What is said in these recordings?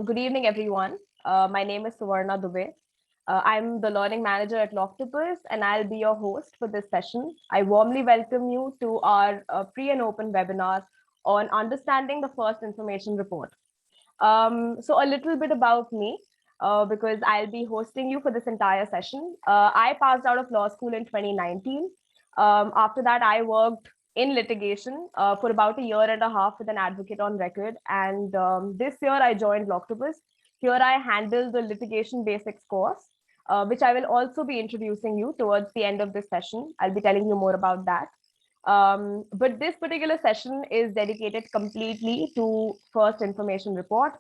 Good evening, everyone. My name is Suvarna Dubey. I'm the learning manager at Loctopus, and I'll be your host for this session. I warmly welcome you to our free and open webinar on understanding the first information report. So a little bit about me, because I'll be hosting you for this entire session. I passed out of law school in 2019. After that, I worked in litigation for about a year and a half with an advocate on record. And this year, I joined Loctopus. Here, I handle the litigation basics course, which I will also be introducing you towards the end of this session. I'll be telling you more about that. But this particular session is dedicated completely to first information report.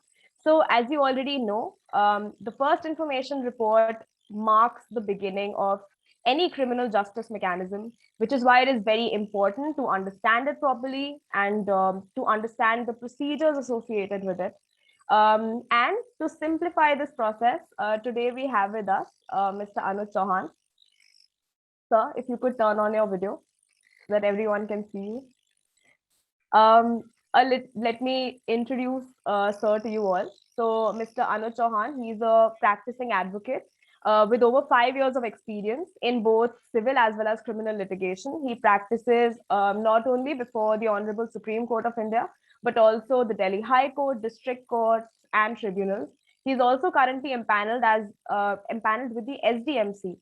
So as you already know, the first information report marks the beginning of any criminal justice mechanism, which is why it is very important to understand it properly and to understand the procedures associated with it. And to simplify this process, today we have with us Mr. Anuj Chauhan. Sir, if you could turn on your video so that everyone can see you. Let me introduce sir to you all. So Mr. Anuj Chauhan, he's a practicing advocate with over 5 years of experience in both civil as well as criminal litigation. He practices not only before the Honorable Supreme Court of India, but also the Delhi High Court, district courts, and tribunals. He's also currently empaneled with the SDMC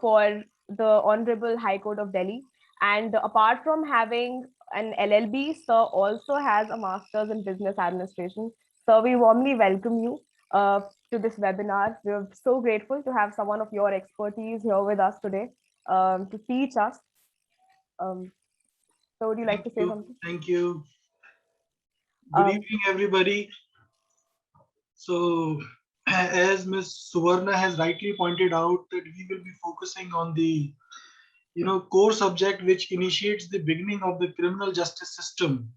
for the Honorable High Court of Delhi. And apart from having an LLB, sir also has a master's in business administration. So we warmly welcome you to this webinar. We're so grateful to have someone of your expertise here with us today to teach us. So would you like to say something? Thank you. Good evening, everybody. So as Ms. Suvarna has rightly pointed out, that we will be focusing on the core subject which initiates the beginning of the criminal justice system.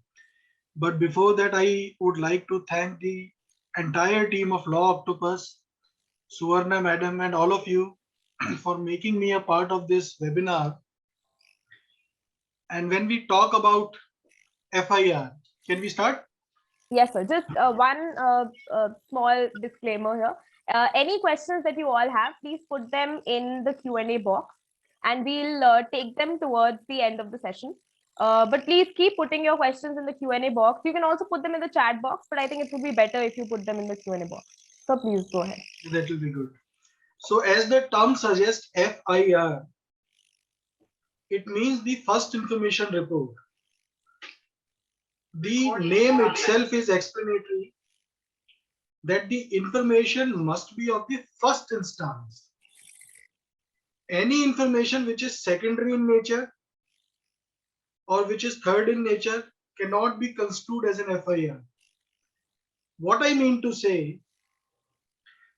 But before that, I would like to thank the entire team of Law Octopus, Suvarna madam, and all of you for making me a part of this webinar. And when we talk about FIR, can we start? Yes, sir. Just one small disclaimer here. Any questions that you all have, please put them in the Q&A box, and we'll take them towards the end of the session. But please keep putting your questions in the Q&A box. You can also put them in the chat box, but I think it would be better if you put them in the Q&A box. So please go ahead. That will be good. So as the term suggests, FIR, it means the first information report. The name itself is explanatory that the information must be of the first instance. Any information which is secondary in nature or which is third in nature cannot be construed as an FIR. What I mean to say,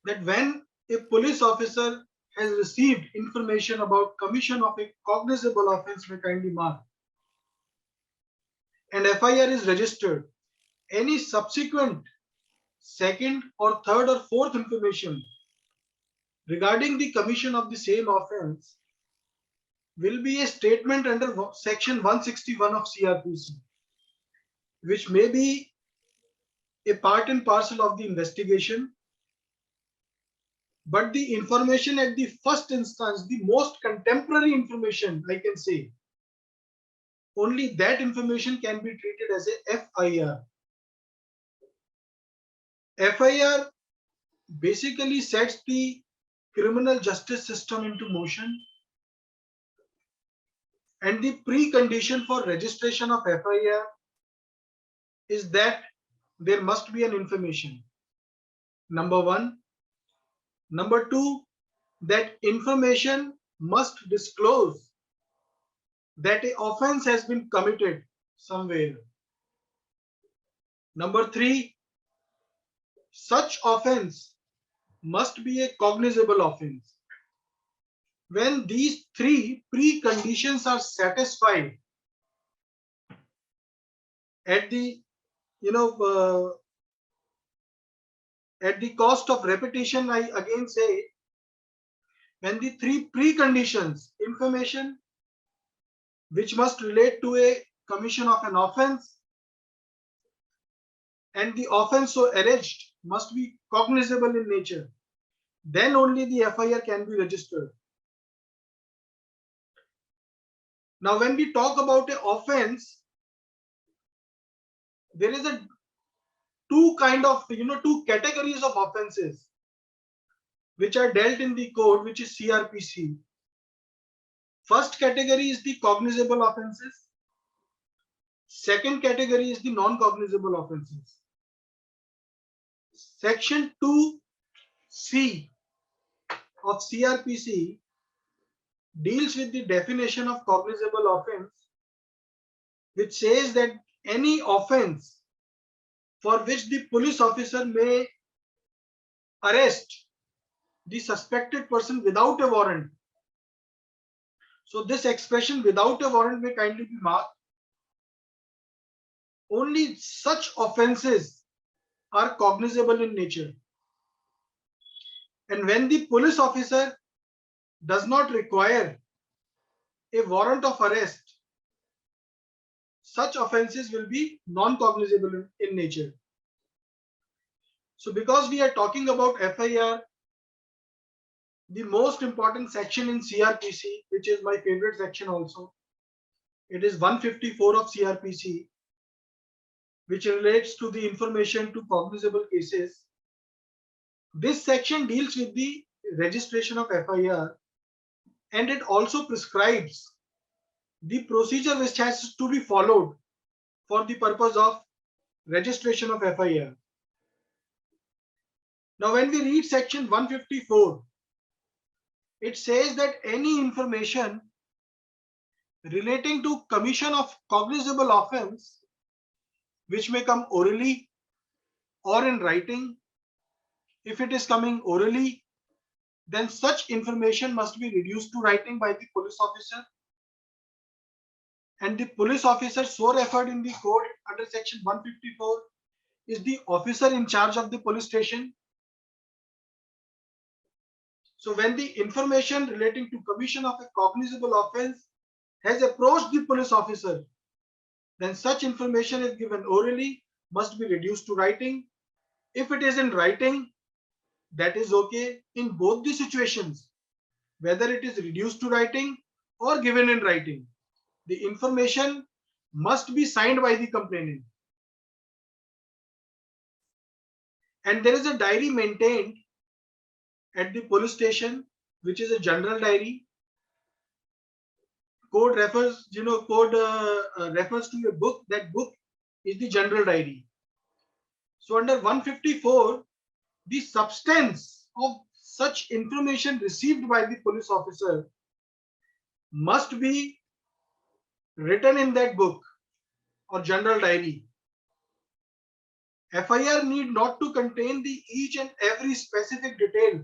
that when a police officer has received information about commission of a cognizable offense, may kindly mark, and FIR is registered, any subsequent second or third or fourth information regarding the commission of the same offense will be a statement under section 161 of CRPC, which may be a part and parcel of the investigation, but the information at the first instance, the most contemporary information, I can say, only that information can be treated as a FIR. FIR basically sets the criminal justice system into motion, and the precondition for registration of FIR is that there must be an information. Number one. Number two, that information must disclose that an offense has been committed somewhere. Number three, such offense must be a cognizable offense. When these three preconditions are satisfied, at the at the cost of repetition, I again say, when the three preconditions, information which must relate to a commission of an offense, and the offense so alleged must be cognizable in nature. Then only the FIR can be registered. Now, when we talk about an offense, there is a two categories of offenses which are dealt in the code, which is CRPC. First category is the cognizable offenses. Second category is the non-cognizable offenses. Section 2C of CRPC deals with the definition of cognizable offense, which says that any offense for which the police officer may arrest the suspected person without a warrant. So this expression without a warrant may kindly be marked. Only such offenses are cognizable in nature. And when the police officer does not require a warrant of arrest, such offenses will be non-cognizable in nature. So because we are talking about FIR, the most important section in CRPC, which is my favorite section also, it is 154 of CRPC, which relates to the information to cognizable cases. This section deals with the registration of FIR, and it also prescribes the procedure which has to be followed for the purpose of registration of FIR. Now, when we read section 154, it says that any information relating to commission of cognizable offense, which may come orally or in writing. If it is coming orally, then such information must be reduced to writing by the police officer, and the police officer so referred in the code under section 154 is the officer in charge of the police station. So when the information relating to commission of a cognizable offense has approached the police officer, then such information is given orally, must be reduced to writing. If it is in writing, that is okay in both the situations, whether it is reduced to writing or given in writing. The information must be signed by the complainant. And there is a diary maintained at the police station, which is a general diary. Code refers, refers to a book. That book is the general diary. So under 154, the substance of such information received by the police officer must be written in that book or general diary. FIR need not to contain the each and every specific detail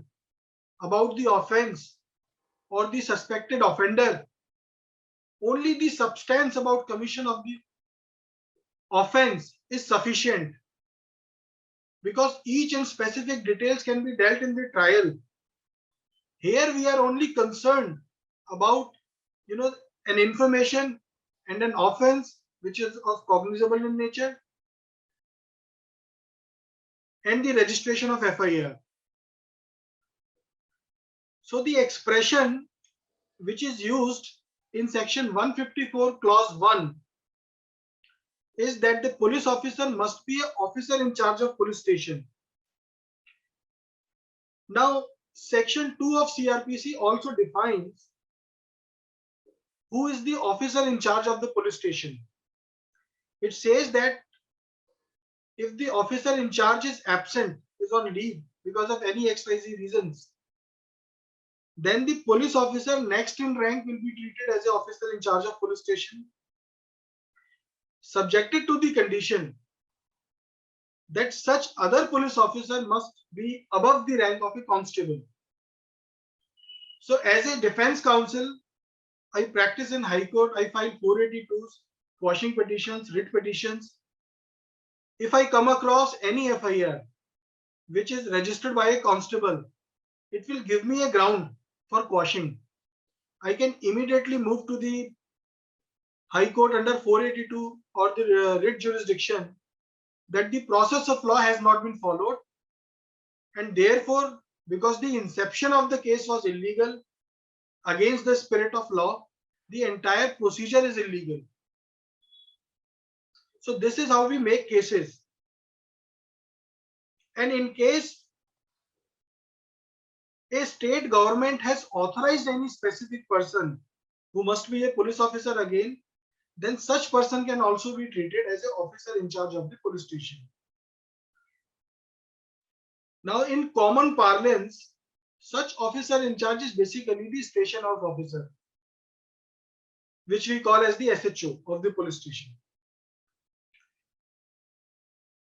about the offense or the suspected offender. Only the substance about commission of the offense is sufficient, because each and specific details can be dealt in the trial. Here we are only concerned about an information and an offense which is of cognizable in nature, and the registration of FIR. So the expression which is used in section 154 clause 1 is that the police officer must be an officer in charge of police station. Now, section 2 of CRPC also defines who is the officer in charge of the police station. It says that if the officer in charge is absent, is on leave because of any XYZ reasons, then the police officer next in rank will be treated as an officer in charge of police station, subjected to the condition that such other police officer must be above the rank of a constable. So as a defense counsel, I practice in High Court. I file 482s, quashing petitions, writ petitions. If I come across any FIR which is registered by a constable, it will give me a ground for quashing. I can immediately move to the High Court under 482 or the writ jurisdiction that the process of law has not been followed and therefore, because the inception of the case was illegal, against the spirit of law, the entire procedure is illegal. So this is how we make cases. And in case a state government has authorized any specific person who must be a police officer again, then such person can also be treated as an officer in charge of the police station. Now, in common parlance, such officer in charge is basically the station house officer, which we call as the SHO of the police station.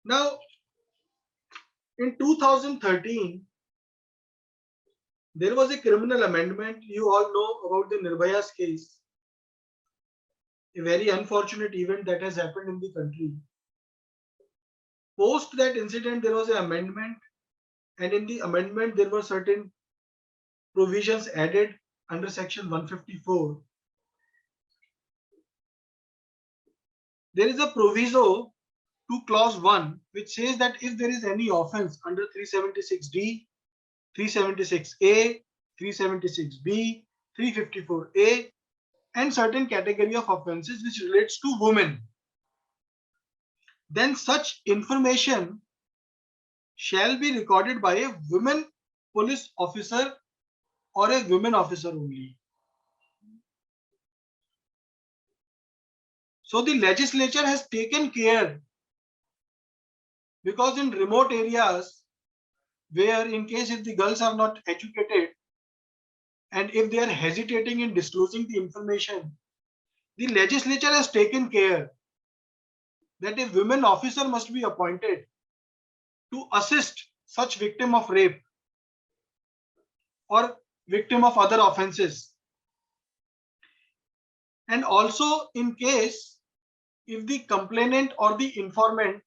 Now, in 2013, there was a criminal amendment. You all know about the Nirbhaya's case, a very unfortunate event that has happened in the country. Post that incident, there was an amendment, and in the amendment, there were certain provisions added under section 154. There is a proviso to clause 1 which says that if there is any offense under 376D, 376A, 376B, 354A, and certain category of offenses which relates to women, then such information shall be recorded by a women police officer or a women officer only. So the legislature has taken care, because in remote areas where in case if the girls are not educated and if they are hesitating in disclosing the information, the legislature has taken care that a women officer must be appointed to assist such victim of rape or victim of other offenses. And also in case if the complainant or the informant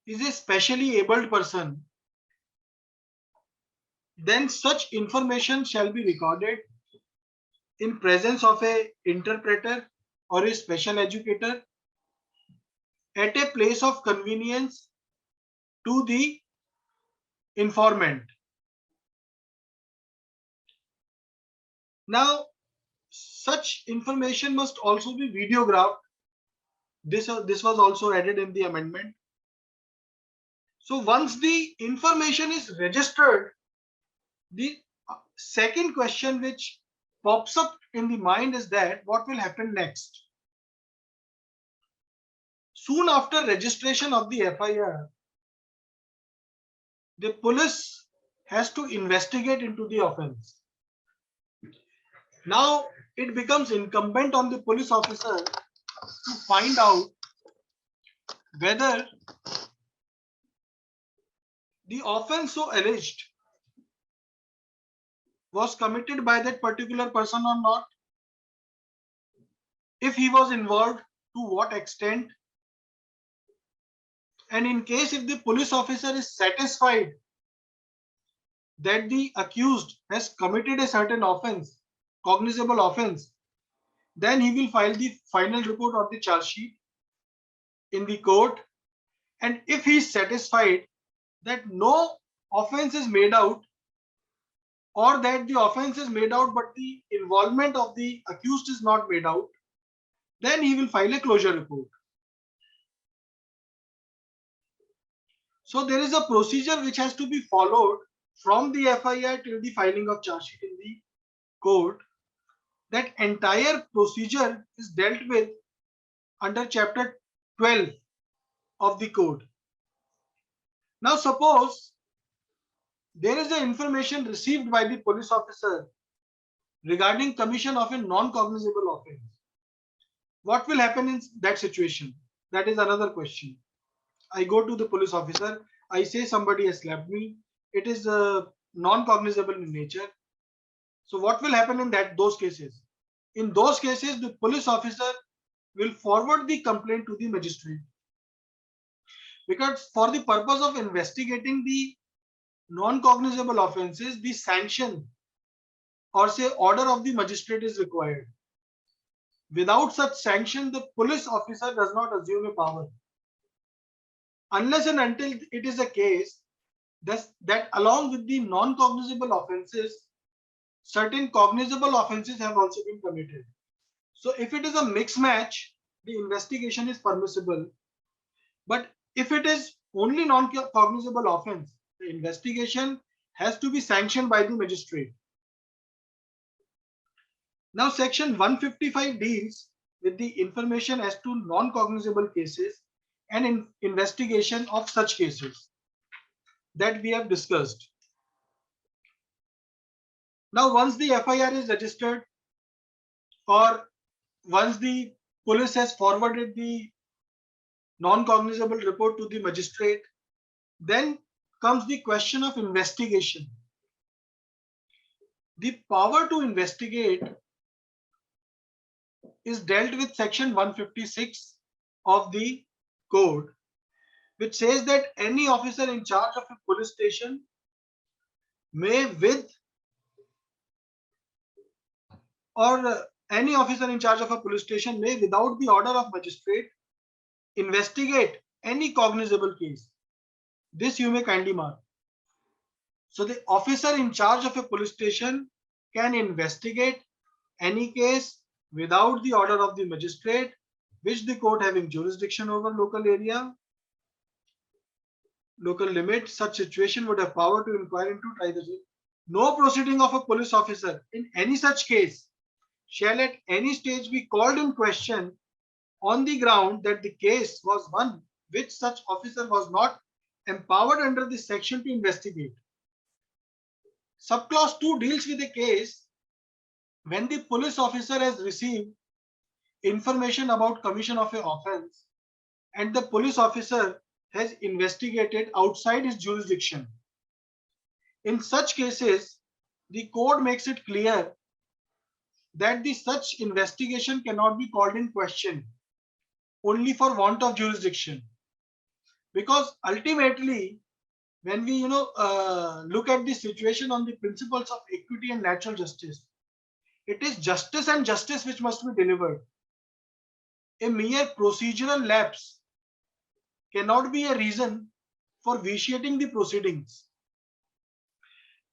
is a specially abled person, then such information shall be recorded in presence of a interpreter or a special educator at a place of convenience to the informant. Now, such information must also be videographed. This was also added in the amendment. So once the information is registered, the second question which pops up in the mind is that what will happen next? Soon after registration of the FIR, the police has to investigate into the offense. Now it becomes incumbent on the police officer to find out whether the offense so alleged was committed by that particular person or not, if he was involved, to what extent, and in case if the police officer is satisfied that the accused has committed a certain offense, cognizable offense, then he will file the final report of the charge sheet in the court. And if he is satisfied that no offense is made out, or that the offense is made out but the involvement of the accused is not made out, then he will file a closure report. So there is a procedure which has to be followed from the FIR till the filing of charge sheet in the court. That entire procedure is dealt with under chapter 12 of the code. Now suppose there is an information received by the police officer regarding commission of a non-cognizable offense. What will happen in that situation? That is another question. I go to the police officer, I say somebody has slapped me, it is non-cognizable in nature. So what will happen in those cases? In those cases, the police officer will forward the complaint to the magistrate, because for the purpose of investigating the non-cognizable offenses, the sanction or say order of the magistrate is required. Without such sanction, the police officer does not assume a power. Unless and until it is a case Thus, that along with the non-cognizable offenses, certain cognizable offenses have also been committed. So if it is a mixed match, the investigation is permissible. But if it is only non-cognizable offense, the investigation has to be sanctioned by the magistrate. Now, section 155 deals with the information as to non-cognizable cases and investigation of such cases that we have discussed. Now, once the FIR is registered or once the police has forwarded the non-cognizable report to the magistrate, then comes the question of investigation. The power to investigate is dealt with section 156 of the code, which says that any officer in charge of a police station may any officer in charge of a police station may, without the order of magistrate, investigate any cognizable case. This you may kindly mark. So the officer in charge of a police station can investigate any case without the order of the magistrate, which the court having jurisdiction over local area, local limit. Such situation would have power to inquire into trial. No proceeding of a police officer in any such case shall at any stage be called in question on the ground that the case was one which such officer was not empowered under this section to investigate. Subclause 2 deals with a case when the police officer has received information about commission of an offense and the police officer has investigated outside his jurisdiction. In such cases, the code makes it clear that the such investigation cannot be called in question only for want of jurisdiction, because ultimately when we look at the situation on the principles of equity and natural justice, it is justice and justice which must be delivered. A mere procedural lapse cannot be a reason for vitiating the proceedings.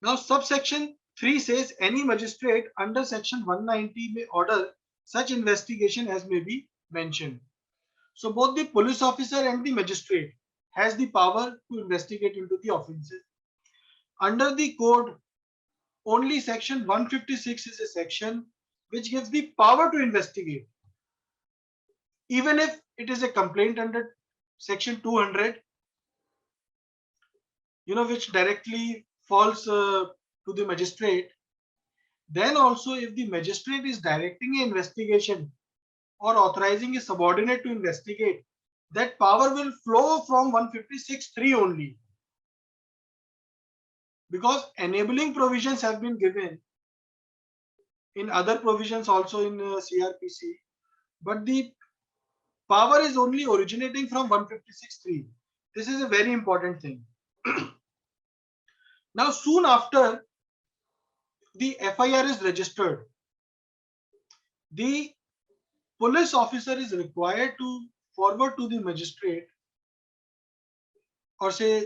Now, subsection 3 says any magistrate under section 190 may order such investigation as may be mentioned. So both the police officer and the magistrate has the power to investigate into the offences. Under the code, only section 156 is a section which gives the power to investigate. Even if it is a complaint under section 200, which directly falls to the magistrate, then also if the magistrate is directing an investigation or authorizing a subordinate to investigate, that power will flow from 156(3) only, because enabling provisions have been given in other provisions also in CRPC, but the power is only originating from 156(3). This is a very important thing. Now, soon after the FIR is registered, the police officer is required to forward to the magistrate or say,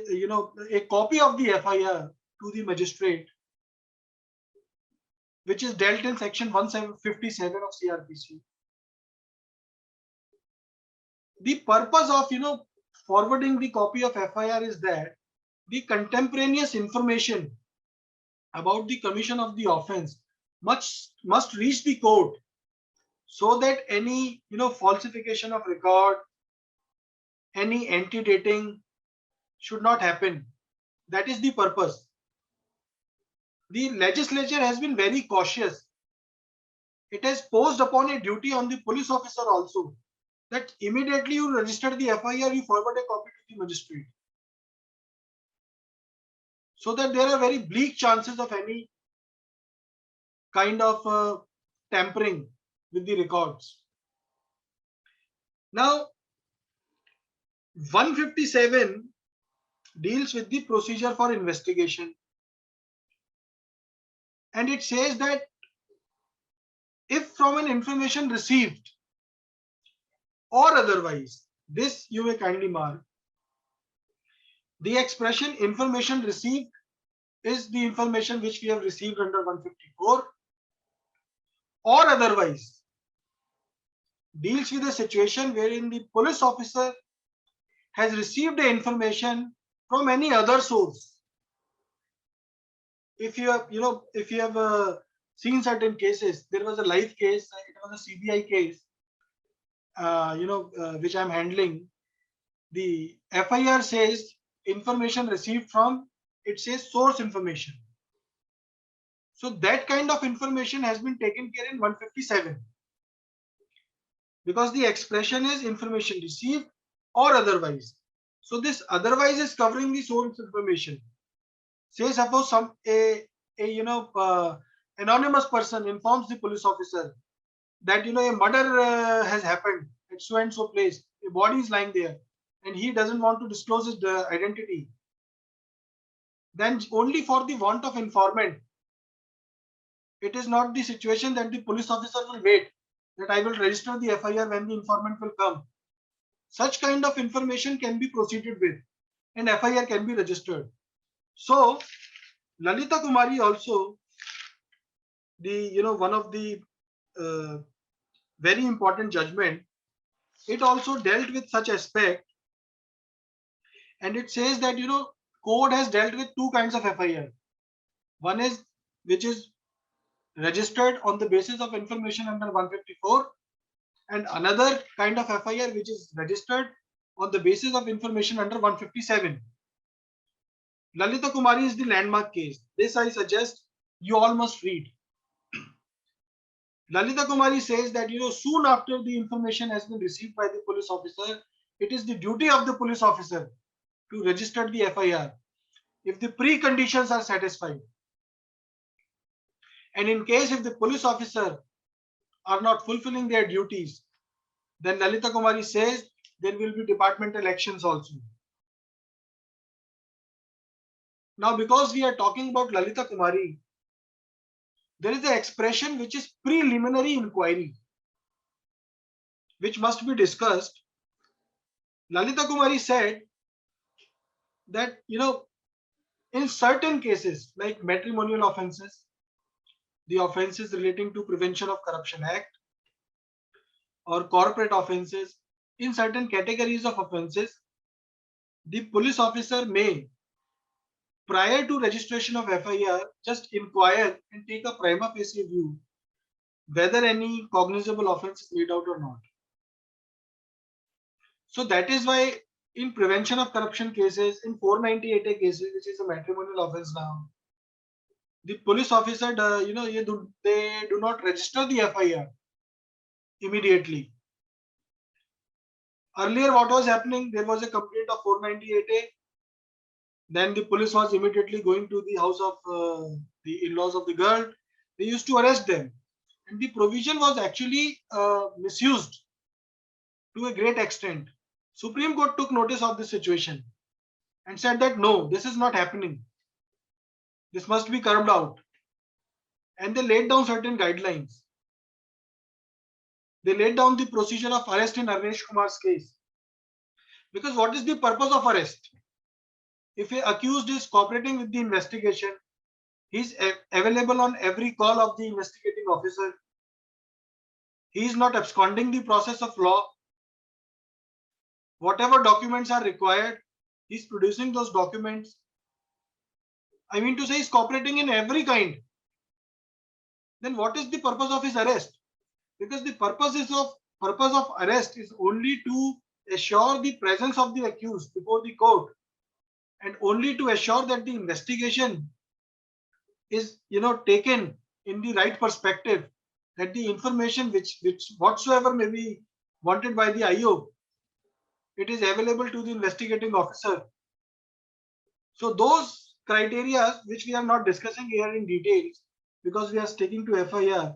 a copy of the FIR to the magistrate, which is dealt in section 157 of CRPC. The purpose of, forwarding the copy of FIR is that the contemporaneous information about the commission of the offense must reach the court, so that any falsification of record, any antedating should not happen. That is the purpose. The legislature has been very cautious. It has posed upon a duty on the police officer also, that immediately you register the FIR, you forward a copy to the magistrate, so that there are very bleak chances of any kind of tampering with the records. Now, 157 deals with the procedure for investigation, and it says that if from an information received or otherwise, this you may kindly mark, The expression information received is the information which we have received under 154 or otherwise deals with a situation wherein the police officer has received the information from any other source. If you have, seen certain cases, there was a live case, it was a CBI case, which I'm handling. The FIR says information received from, it says source information. So that kind of information has been taken care in 157 because the expression is information received or otherwise. So this otherwise is covering the source information. Say suppose anonymous person informs the police officer that a murder has happened at so and so place, a body is lying there, and he doesn't want to disclose his identity. Then only for the want of informant, it is not the situation that the police officer will wait that I will register the FIR when the informant will come. Such kind of information can be proceeded with and FIR can be registered. So Lalita Kumari also, one of the very important judgment, it also dealt with such aspect, and it says that code has dealt with two kinds of FIR. One is which is registered on the basis of information under 154, and another kind of FIR which is registered on the basis of information under 157. Lalita Kumari is the landmark case. This I suggest you all must read. Lalita Kumari says that soon after the information has been received by the police officer, it is the duty of the police officer to register the FIR if the preconditions are satisfied. And in case if the police officer are not fulfilling their duties, then Lalita Kumari says there will be departmental actions also. Now, because we are talking about Lalita Kumari, there is an expression which is preliminary inquiry, which must be discussed. Lalita Kumari said that, in certain cases like matrimonial offences, the offences relating to Prevention of Corruption Act, or corporate offences, in certain categories of offences, the police officer may, prior to registration of FIR, just inquire and take a prima facie view whether any cognizable offence is made out or not. So that is why in prevention of corruption cases, in 498A cases, which is a matrimonial offence now, the police officer, they do not register the FIR immediately. Earlier, what was happening? There was a complaint of 498A. Then the police was immediately going to the house of the in-laws of the girl. They used to arrest them. And the provision was actually misused to a great extent. Supreme Court took notice of the situation and said that no, this is not happening. This must be curbed out. And they laid down certain guidelines. They laid down the procedure of arrest in Arnesh Kumar's case. Because what is the purpose of arrest? If a accused is cooperating with the investigation, he is available on every call of the investigating officer. He is not absconding the process of law. Whatever documents are required, he is producing those documents. I mean to say, he is cooperating in every kind. Then what is the purpose of his arrest? Because the purpose of arrest is only to assure the presence of the accused before the court, and only to assure that the investigation is taken in the right perspective, that the information which whatsoever may be wanted by the IO, it is available to the investigating officer. So those criteria which we are not discussing here in details because we are sticking to FIR.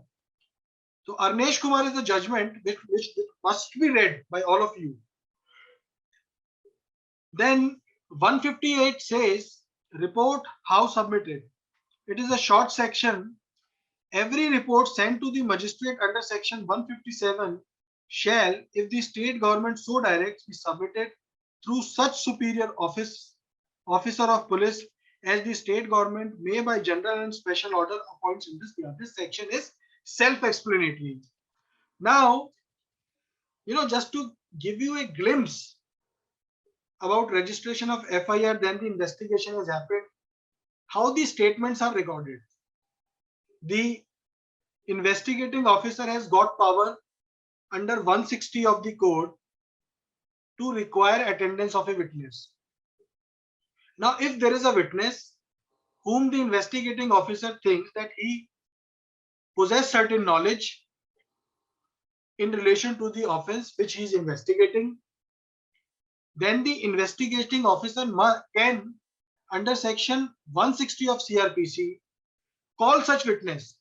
So Arnesh Kumar is a judgment which must be read by all of you. Then 158 says report how submitted. It is a short section. Every report sent to the magistrate under section 157 shall, if the state government so directs, be submitted through such superior office officer of police as the state government may by general and special order appoints in this year. This section is self-explanatory. Now, just to give you a glimpse about registration of FIR, then the investigation has happened, how the statements are recorded. The investigating officer has got power under 160 of the code to require attendance of a witness. Now, if there is a witness whom the investigating officer thinks that he possesses certain knowledge in relation to the offense which he is investigating, then the investigating officer can, under section 160 of CRPC, call such witness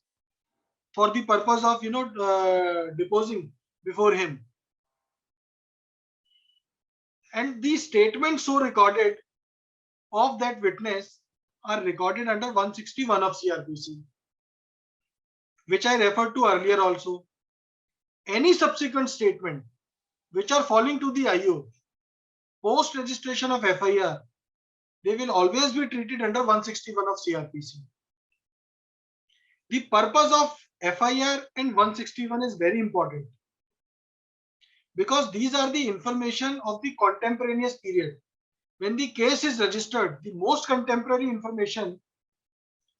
for the purpose of deposing before him. And the statements so recorded of that witness are recorded under 161 of CRPC, which I referred to earlier also. Any subsequent statement which are falling to the IO post registration of FIR, they will always be treated under 161 of CRPC. The purpose of FIR and 161 is very important because these are the information of the contemporaneous period. When the case is registered, the most contemporary information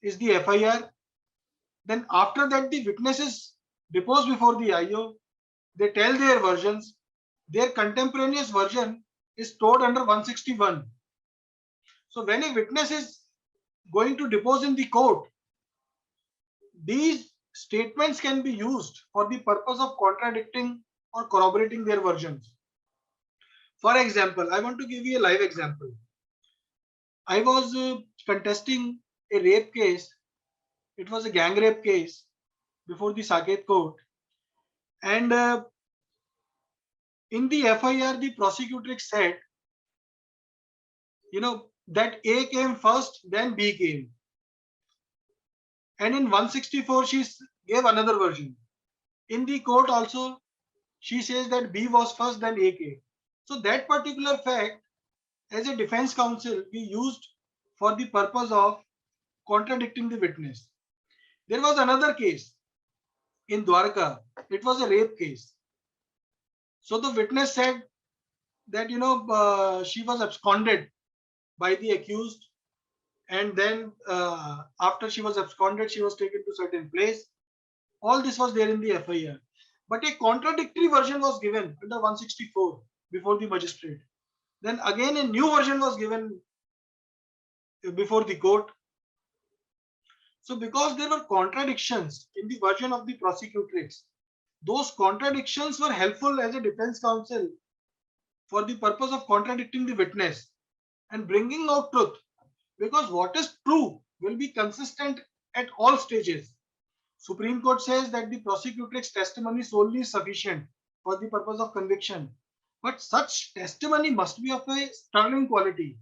is the FIR. Then after that, the witnesses deposed before the IO, they tell their versions. Their contemporaneous version is stored under 161. So when a witness is going to depose in the court, these statements can be used for the purpose of contradicting or corroborating their versions. For example, I want to give you a live example. I was contesting a rape case. It was a gang rape case before the Saket court. And in the FIR, the prosecutrix said, that A came first, then B came. And in 164, she gave another version. In the court also, she says that B was first, then A came. So that particular fact, as a defense counsel, we used for the purpose of contradicting the witness. There was another case in Dwarka. It was a rape case. So the witness said that, she was absconded by the accused. And then after she was absconded, she was taken to certain place. All this was there in the FIR. But a contradictory version was given under 164 before the magistrate. Then again a new version was given before the court. So because there were contradictions in the version of the prosecutrix, those contradictions were helpful as a defense counsel for the purpose of contradicting the witness and bringing out truth. Because what is true will be consistent at all stages. Supreme Court says that the prosecutrix testimony solely is sufficient for the purpose of conviction. But such testimony must be of a sterling quality.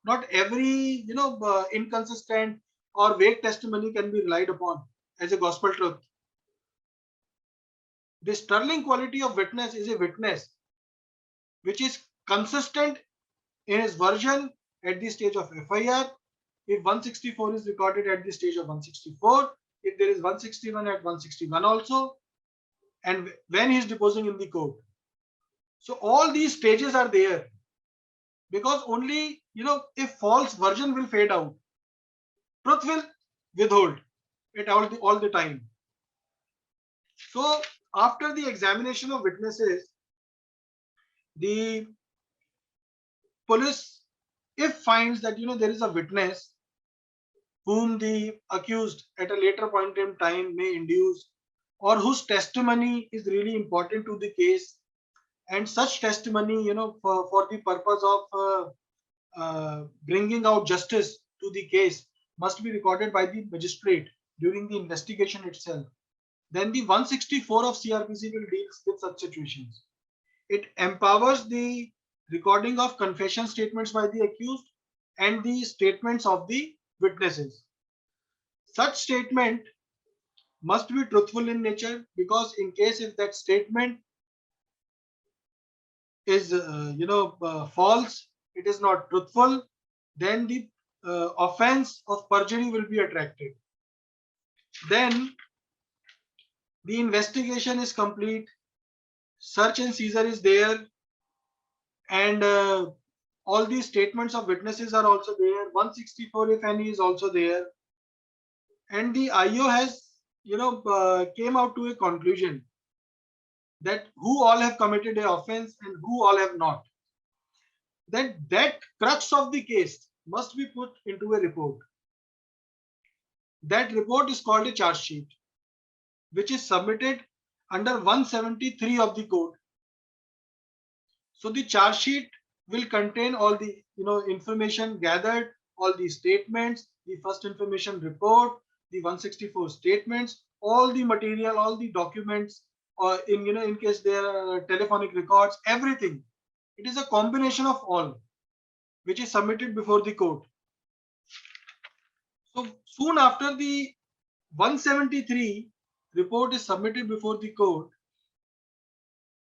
Not every, inconsistent or vague testimony can be relied upon as a gospel truth. The sterling quality of witness is a witness which is consistent in his version at the stage of FIR. If 164 is recorded at the stage of 164, if there is 161 at 161 also, and when he is deposing in the court. So all these stages are there because only, if false version will fade out, truth will withhold it all the time. So after the examination of witnesses, the police, if finds that, there is a witness whom the accused at a later point in time may induce or whose testimony is really important to the case, and such testimony, for the purpose of bringing out justice to the case must be recorded by the magistrate during the investigation itself. Then the 164 of CRPC will deal with such situations. It empowers the recording of confession statements by the accused and the statements of the witnesses. Such statement must be truthful in nature, because in case if that statement is false, it is not truthful, then the offense of perjury will be attracted. Then the investigation is complete, search and seizure is there, and all these statements of witnesses are also there. 164 if any is also there, and the IO has came out to a conclusion that who all have committed a offense and who all have not. That crux of the case must be put into a report. That report is called a charge sheet, which is submitted under 173 of the code. So the charge sheet will contain all the information gathered, all the statements, the first information report, the 164 statements, all the material, all the documents, or in case there are telephonic records, everything. It is a combination of all, which is submitted before the court. So soon after the 173 report is submitted before the court,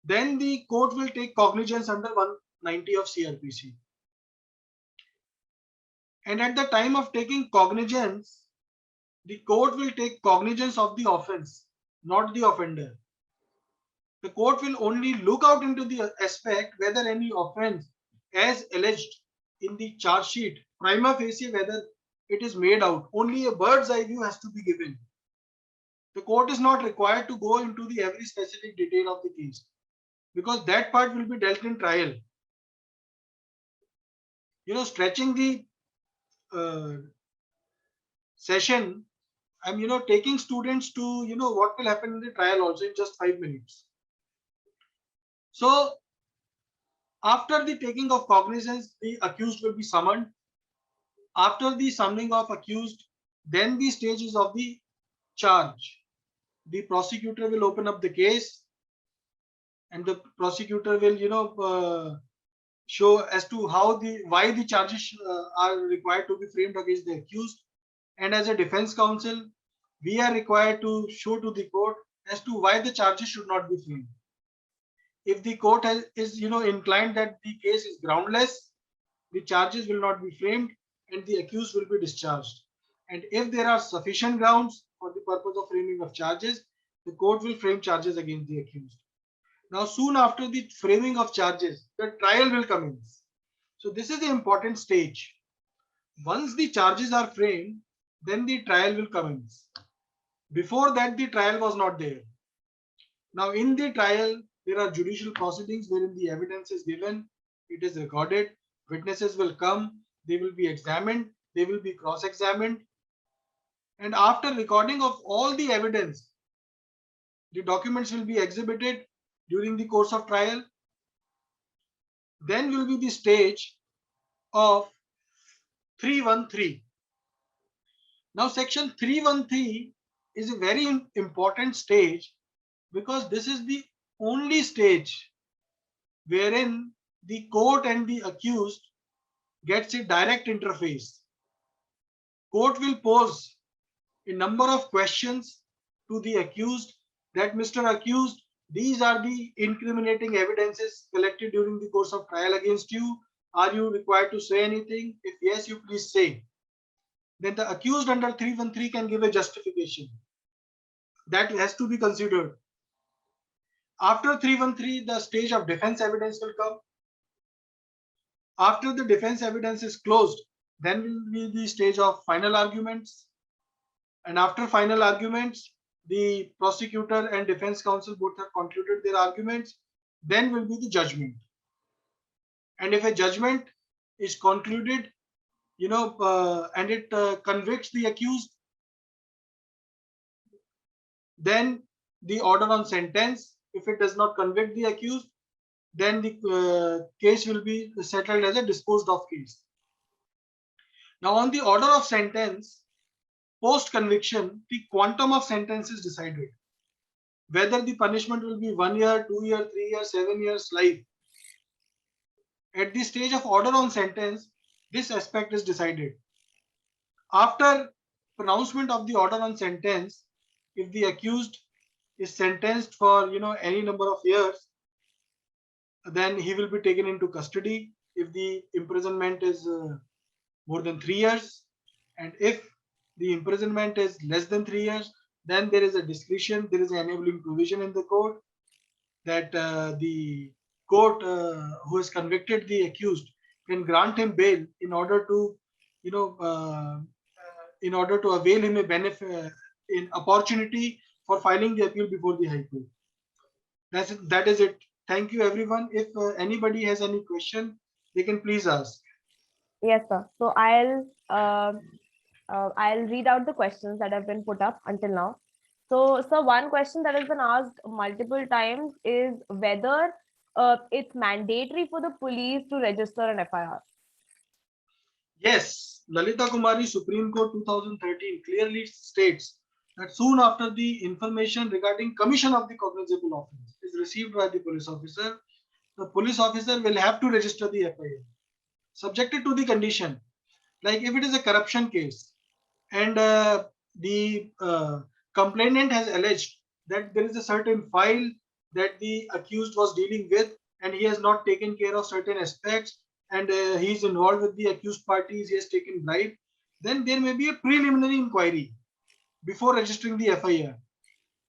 then the court will take cognizance under 190 of CRPC. And at the time of taking cognizance, the court will take cognizance of the offense, not the offender. The court will only look out into the aspect whether any offense as alleged in the charge sheet, prima facie, whether it is made out. Only a bird's eye view has to be given. The court is not required to go into the every specific detail of the case, because that part will be dealt in trial. Stretching the session, I'm taking students to what will happen in the trial also in just 5 minutes. So after the taking of cognizance, the accused will be summoned. After the summoning of accused, then the stages of the charge. The prosecutor will open up the case, and the prosecutor will show as to why the charges are required to be framed against the accused. And as a defense counsel, we are required to show to the court as to why the charges should not be framed. If the court is inclined that the case is groundless, the charges will not be framed and the accused will be discharged. And if there are sufficient grounds for the purpose of framing of charges, the court will frame charges against the accused. Now, soon after the framing of charges, the trial will commence. So this is the important stage. Once the charges are framed, then the trial will commence. Before that, the trial was not there. Now, in the trial, there are judicial proceedings wherein the evidence is given, it is recorded, witnesses will come, they will be examined, they will be cross-examined. And after recording of all the evidence, the documents will be exhibited during the course of trial. Then will be the stage of 313. Now, section 313 is a very important stage, because this is the only stage wherein the court and the accused gets a direct interface. Court will pose a number of questions to the accused, that Mr. Accused, these are the incriminating evidences collected during the course of trial against you. Are you required to say anything? If yes, you please say. Then the accused under 313 can give a justification. That has to be considered. After 313, the stage of defense evidence will come. After the defense evidence is closed, then will be the stage of final arguments. And after final arguments, the prosecutor and defense counsel both have concluded their arguments. Then will be the judgment. And if a judgment is concluded, and it convicts the accused, then the order on sentence. If it does not convict the accused, then the case will be settled as a disposed of case. Now, on the order of sentence, post conviction, the quantum of sentence is decided. Whether the punishment will be 1 year, 2 years, 3 years, 7 years, life. At the stage of order on sentence, this aspect is decided. After pronouncement of the order on sentence, if the accused is sentenced for any number of years, then he will be taken into custody. If the imprisonment is more than 3 years, and if the imprisonment is less than 3 years, then there is a discretion, there is an enabling provision in the code that the court who has convicted the accused can grant him bail in order to, in order to avail him a benefit in opportunity for filing the appeal before the High Court. That's it, that is it. Thank you, everyone. If anybody has any question, they can please ask. Yes, sir. So I'll read out the questions that have been put up until now. So, one question that has been asked multiple times is whether it's mandatory for the police to register an FIR. Yes, Lalita Kumari Supreme Court 2013 clearly states that soon after the information regarding commission of the cognizable offence is received by the police officer will have to register the FIR, subjected to the condition. Like if it is a corruption case and the complainant has alleged that there is a certain file that the accused was dealing with and he has not taken care of certain aspects, and he is involved with the accused parties, he has taken bribe, then there may be a preliminary inquiry before registering the FIR.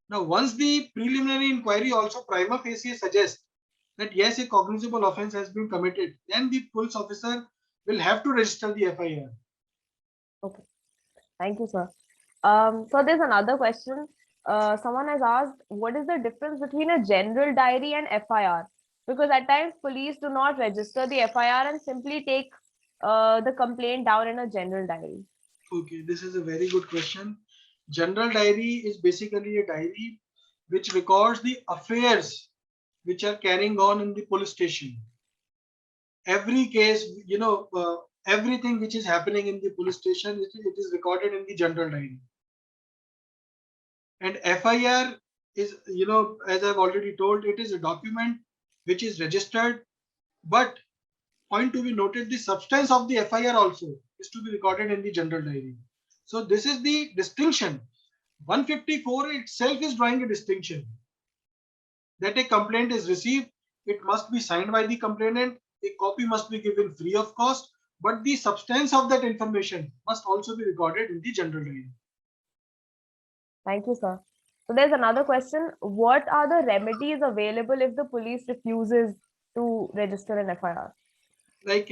Now, once the preliminary inquiry also prima facie suggests that yes, a cognizable offence has been committed, then the police officer will have to register the FIR. Okay. Thank you, sir. So there's another question. Someone has asked, what is the difference between a general diary and FIR? Because at times police do not register the FIR and simply take the complaint down in a general diary. Okay, this is a very good question. General diary is basically a diary which records the affairs which are carrying on in the police station. Every case, everything which is happening in the police station, it is recorded in the general diary. And FIR is, as I've already told, it is a document which is registered, but point to be noted, the substance of the FIR also is to be recorded in the general diary. So this is the distinction. 154 itself is drawing a distinction that a complaint is received, it must be signed by the complainant, a copy must be given free of cost, but the substance of that information must also be recorded in the general diary. Thank you, sir. So there's another question. What are the remedies available if the police refuses to register an FIR? Like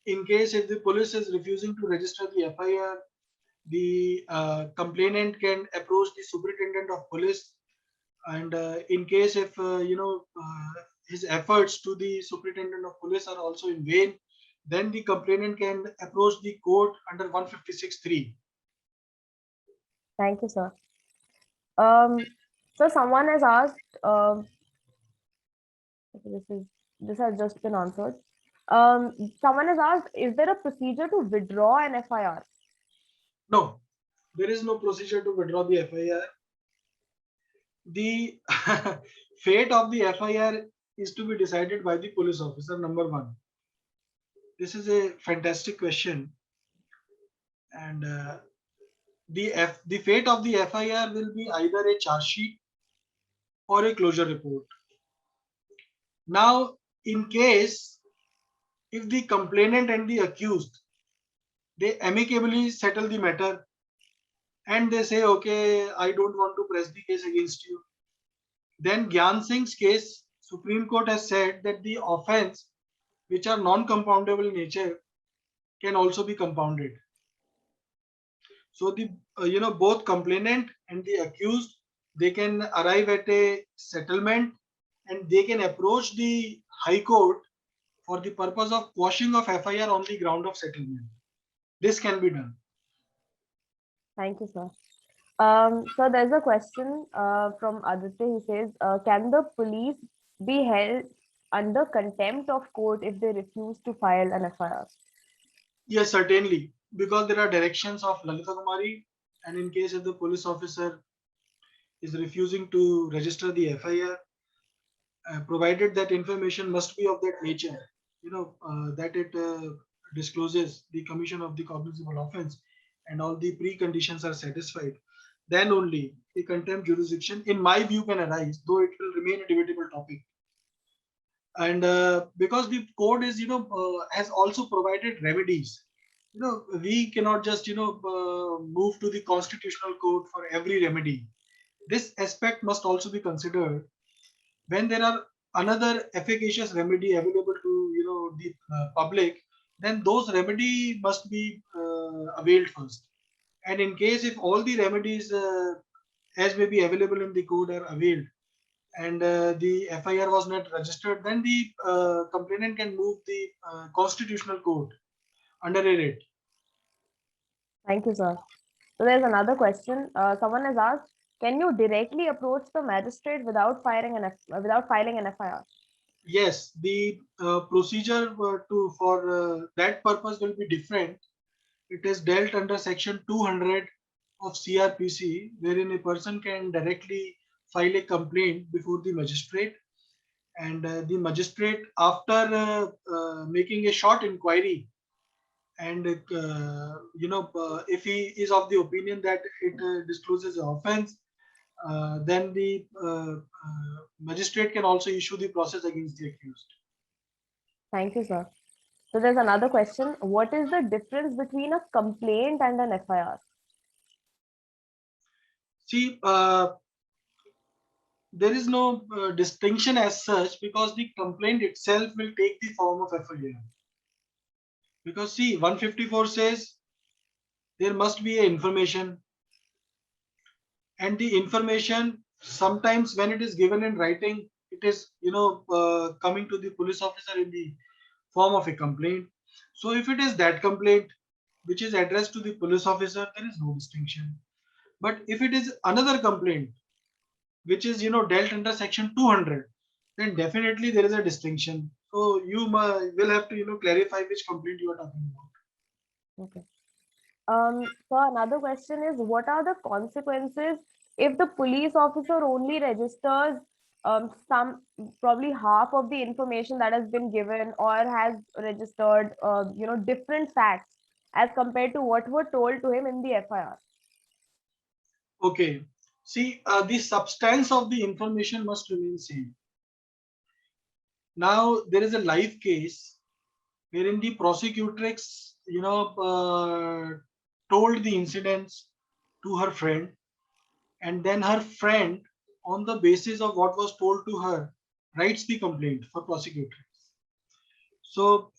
in case if the police is refusing to register the FIR, the complainant can approach the superintendent of police, and in case if his efforts to the superintendent of police are also in vain, then the complainant can approach the court under 156(3). Thank you, sir. So someone has asked, this has just been answered. Someone has asked, is there a procedure to withdraw an FIR? No, there is no procedure to withdraw the FIR. The fate of the FIR is to be decided by the police officer, number one. This is a fantastic question, and the fate of the FIR will be either a charge sheet or a closure report. Now, in case if the complainant and the accused, they amicably settle the matter and they say, okay, I don't want to press the case against you, then Gyan Singh's case, Supreme Court has said that the offense which are non-compoundable in nature can also be compounded. So the both complainant and the accused, they can arrive at a settlement and they can approach the High Court for the purpose of quashing of FIR on the ground of settlement. This can be done. Thank you, sir. So there's a question from Aditya. He says, can the police be held under contempt of court if they refuse to file an FIR? Yes, certainly, because there are directions of Lalita Kumari, and in case if the police officer is refusing to register the FIR, provided that information must be of that nature, that it discloses the commission of the cognizable offense and all the preconditions are satisfied, then only the contempt jurisdiction, in my view, can arise, though it will remain a debatable topic. And because the code is, has also provided remedies. we cannot just move to the constitutional court for every remedy. This aspect must also be considered when there are another efficacious remedy available to the public. Then those remedy must be availed first. And in case if all the remedies as may be available in the code are availed, and the FIR was not registered, then the complainant can move the constitutional court under a writ. Thank you, sir. So there's another question. Someone has asked, can you directly approach the magistrate without without filing an FIR? Yes, the procedure to for that purpose will be different. It is dealt under section 200 of CRPC, wherein a person can directly file a complaint before the magistrate, and the magistrate, after making a short inquiry, and if he is of the opinion that it discloses an offense, then the magistrate can also issue the process against the accused. Thank you, sir. So there's another question. What is the difference between a complaint and an FIR? See, there is no distinction as such, because the complaint itself will take the form of FIR. Because see, 154 says there must be a information, and the information, sometimes when it is given in writing, it is coming to the police officer in the form of a complaint. So if it is that complaint which is addressed to the police officer, there is no distinction. But if it is another complaint which is dealt under section 200, then definitely there is a distinction. So you will have to clarify which complaint you are talking about. Okay. So another question is, what are the consequences if the police officer only registers some, probably half of the information that has been given, or has registered different facts as compared to what were told to him in the FIR? Okay. See, the substance of the information must remain same. Now there is a live case wherein the prosecutrix, told the incidents to her friend, and then her friend, on the basis of what was told to her, writes the complaint for prosecutrix. So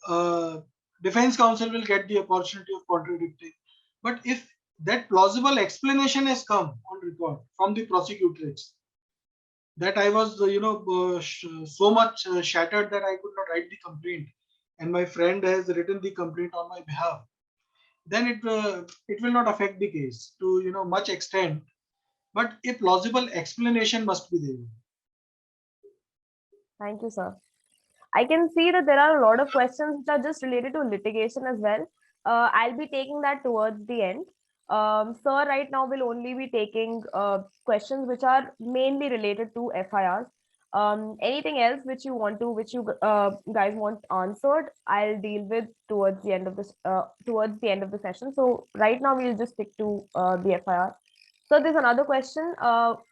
defense counsel will get the opportunity of contradicting. But if that plausible explanation has come on record from the prosecutrix, that I was, so much shattered that I could not write the complaint, and my friend has written the complaint on my behalf, then it will not affect the case to much extent. But a plausible explanation must be there. Thank you, sir. I can see that there are a lot of questions which are just related to litigation as well. I'll be taking that towards the end. Sir, right now will only be taking questions which are mainly related to FIRs. Anything else which you guys want answered, I'll deal with towards the end of this, towards the end of the session. So right now we'll just stick to the FIR. So there's another question,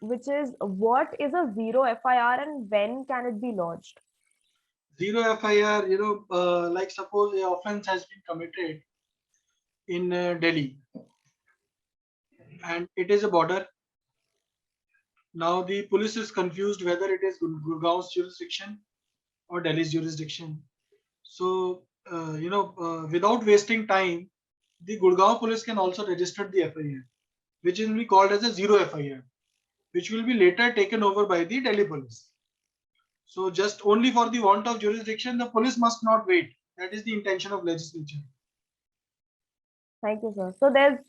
which is, what is a zero FIR and when can it be lodged? Zero FIR, like suppose a offense has been committed in Delhi, and it is a border. Now the police is confused whether it is Gurgaon's jurisdiction or Delhi's jurisdiction. So, without wasting time, the Gurgaon police can also register the FIR, which will be called as a zero FIR, which will be later taken over by the Delhi police. So just only for the want of jurisdiction, the police must not wait. That is the intention of legislature. Thank you, sir. So there's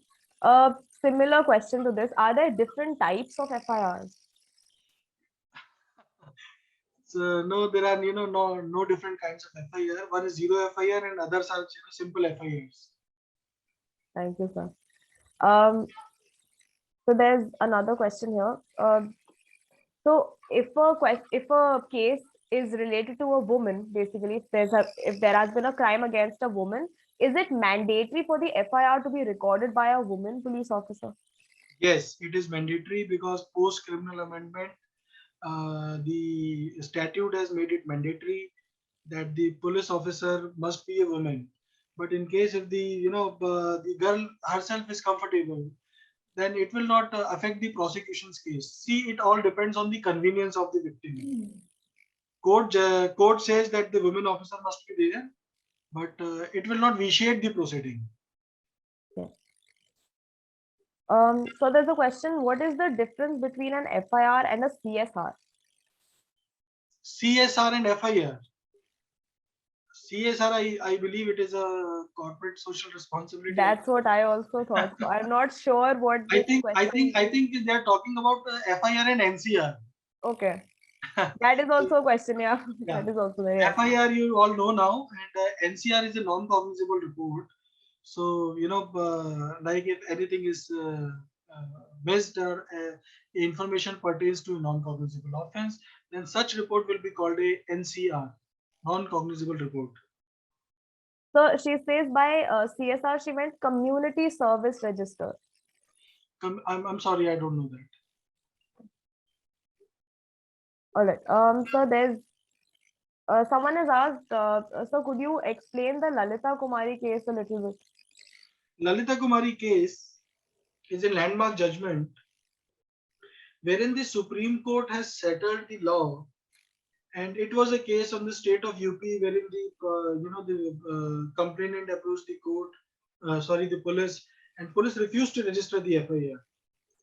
a similar question to this. Are there different types of FIRs? So no, there are no different kinds of FIR. One is zero FIR and others are simple FIRs. Thank you, sir. So there's another question here. So if a case is related to a woman, basically, if there has been a crime against a woman, is it mandatory for the FIR to be recorded by a woman police officer? Yes, it is mandatory because post criminal amendment, the statute has made it mandatory that the police officer must be a woman. But in case if the girl herself is comfortable, then it will not affect the prosecution's case. See, it all depends on the convenience of the victim. Court says that the women officer must be there, but it will not vitiate the proceeding. So there's a question: what is the difference between an FIR and a CSR? CSR and FIR. CSR, I believe it is a corporate social responsibility. That's what I also thought. So I'm not sure what I this think question. they are talking about FIR and NCR. Okay, that is also a question. Yeah, Yeah. that is also there. Yes. FIR you all know now, and NCR is a non-cognizable report. So like if anything is missed or information pertains to a non-cognizable offense, then such report will be called a NCR, non-cognizable report. So she says by CSR she meant community service register. I'm sorry, I don't know that. All right. So there's someone has asked. So could you explain the Lalita Kumari case a little bit? Lalita Kumari case is a landmark judgment wherein the Supreme Court has settled the law, and it was a case on the state of UP wherein the complainant approached the court, the police, and police refused to register the FIR.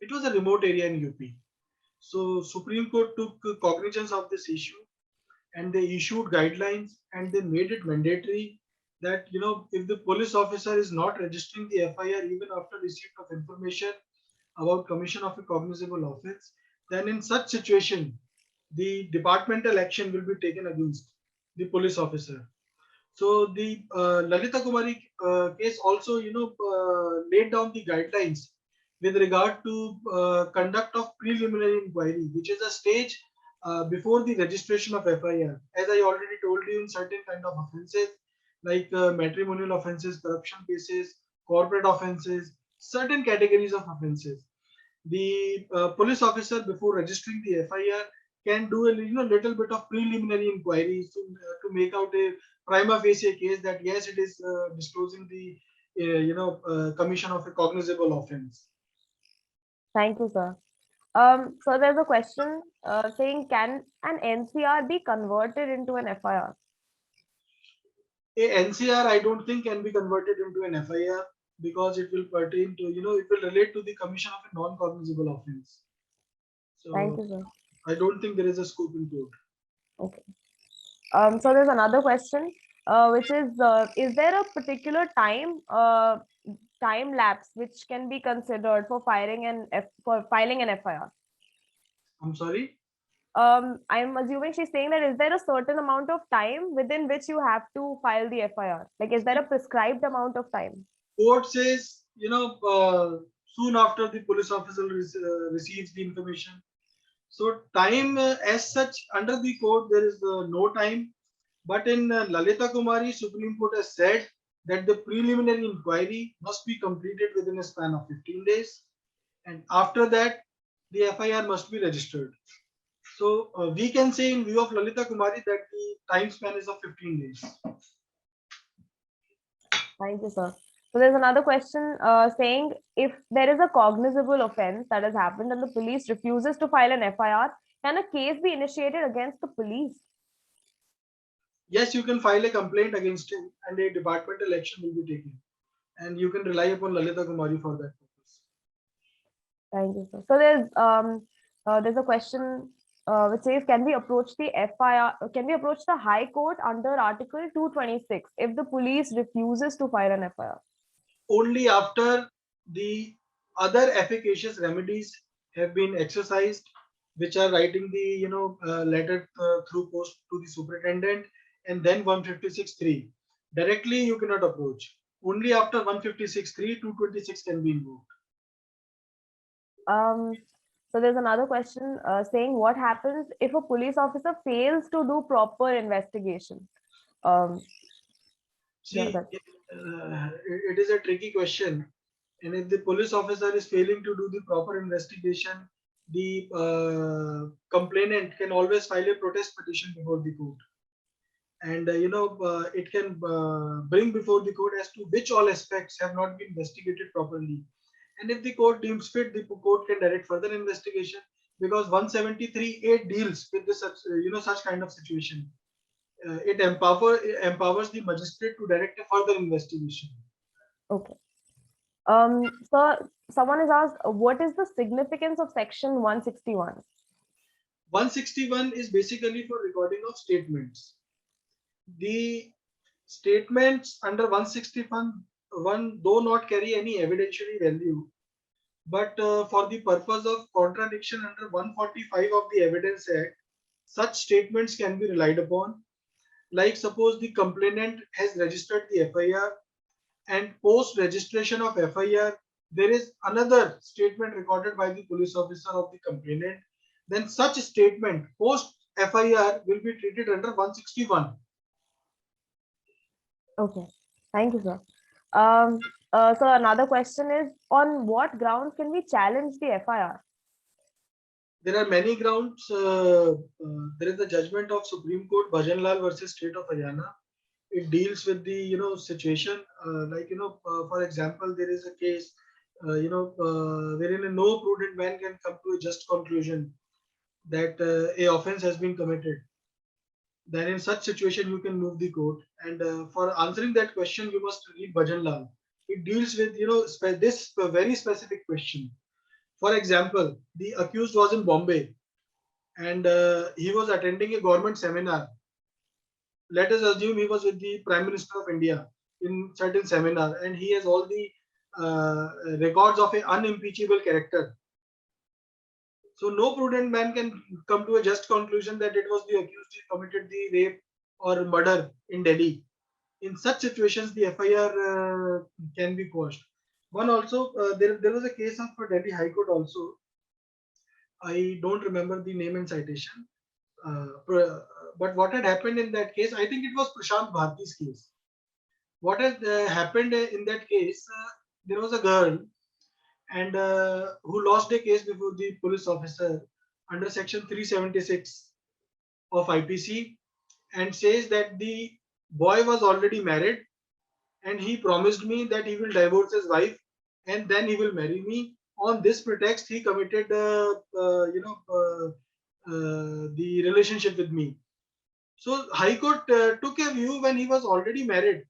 It was a remote area in UP. So Supreme Court took cognizance of this issue, and they issued guidelines, and they made it mandatory that if the police officer is not registering the FIR even after receipt of information about commission of a cognizable offense, then in such situation the departmental action will be taken against the police officer. So the Lalita Kumari case also laid down the guidelines with regard to conduct of preliminary inquiry, which is a stage before the registration of FIR. As I already told you, in certain kind of offences like matrimonial offences, corruption cases, corporate offences, certain categories of offences, the police officer before registering the FIR can do a little bit of preliminary inquiries to make out a prima facie case that yes, it is disclosing the commission of a cognizable offense. Thank you, sir. So there's a question saying, can an NCR be converted into an FIR? A NCR, I don't think can be converted into an FIR because it will pertain to it will relate to the commission of a non-cognizable offense. So thank you, sir. I don't think there is a scope in court. Okay. So there's another question, which is there a particular time lapse which can be considered for filing an FIR? I'm sorry. I'm assuming she's saying that is there a certain amount of time within which you have to file the FIR? Like, is there a prescribed amount of time? Court says, soon after the police officer receives the information. So time as such under the code there is no time, but in Lalita Kumari, Supreme Court has said that the preliminary inquiry must be completed within a span of 15 days, and after that the FIR must be registered. So we can say in view of Lalita Kumari that the time span is of 15 days. Thank you, sir. So there's another question saying, if there is a cognizable offense that has happened and the police refuses to file an FIR, can a case be initiated against the police? Yes, you can file a complaint against him and a departmental action will be taken. And you can rely upon Lalita Kumari for that purpose. Thank you, sir. So there's a question which says, can we approach the FIR? Can we approach the High Court under Article 226 if the police refuses to file an FIR? Only after the other efficacious remedies have been exercised, which are writing the letter through post to the superintendent, and then 156(3). Directly you cannot approach. Only after 156(3), 226 can be invoked. So there's another question saying, what happens if a police officer fails to do proper investigation? See, Yeah, it is a tricky question, and if the police officer is failing to do the proper investigation, the complainant can always file a protest petition before the court. and it can bring before the court as to which all aspects have not been investigated properly. And if the court deems fit, the court can direct further investigation, because 173(a) deals with this such kind of situation. It empowers the magistrate to direct a further investigation. Okay. So someone has asked, what is the significance of section 161? 161 is basically for recording of statements. The statements under 161 do not carry any evidentiary value, but for the purpose of contradiction under 145 of the Evidence Act, such statements can be relied upon. Like suppose the complainant has registered the FIR, and post registration of FIR, there is another statement recorded by the police officer of the complainant, then such statement post FIR will be treated under 161. Okay, thank you, sir. So another question is, on what grounds can we challenge the FIR? There are many grounds. There is the judgment of Supreme Court Bhajanlal versus State of Haryana. It deals with the situation, for example, there is a case wherein no prudent man can come to a just conclusion that a offense has been committed. Then in such situation you can move the court, and for answering that question you must read Bhajanlal. It deals with this very specific question. For example, the accused was in Bombay, and he was attending a government seminar. Let us assume he was with the Prime Minister of India in certain seminar, and he has all the records of an unimpeachable character. So no prudent man can come to a just conclusion that it was the accused who committed the rape or murder in Delhi. In such situations, the FIR can be quashed. One also, there was a case of Delhi High Court also. I don't remember the name and citation. But what had happened in that case, I think it was Prashant Bharti's case. What had happened in that case, there was a girl and who lost a case before the police officer under section 376 of IPC, and says that the boy was already married and he promised me that he will divorce his wife and then he will marry me. On this pretext, he committed the relationship with me. So High Court took a view when he was already married.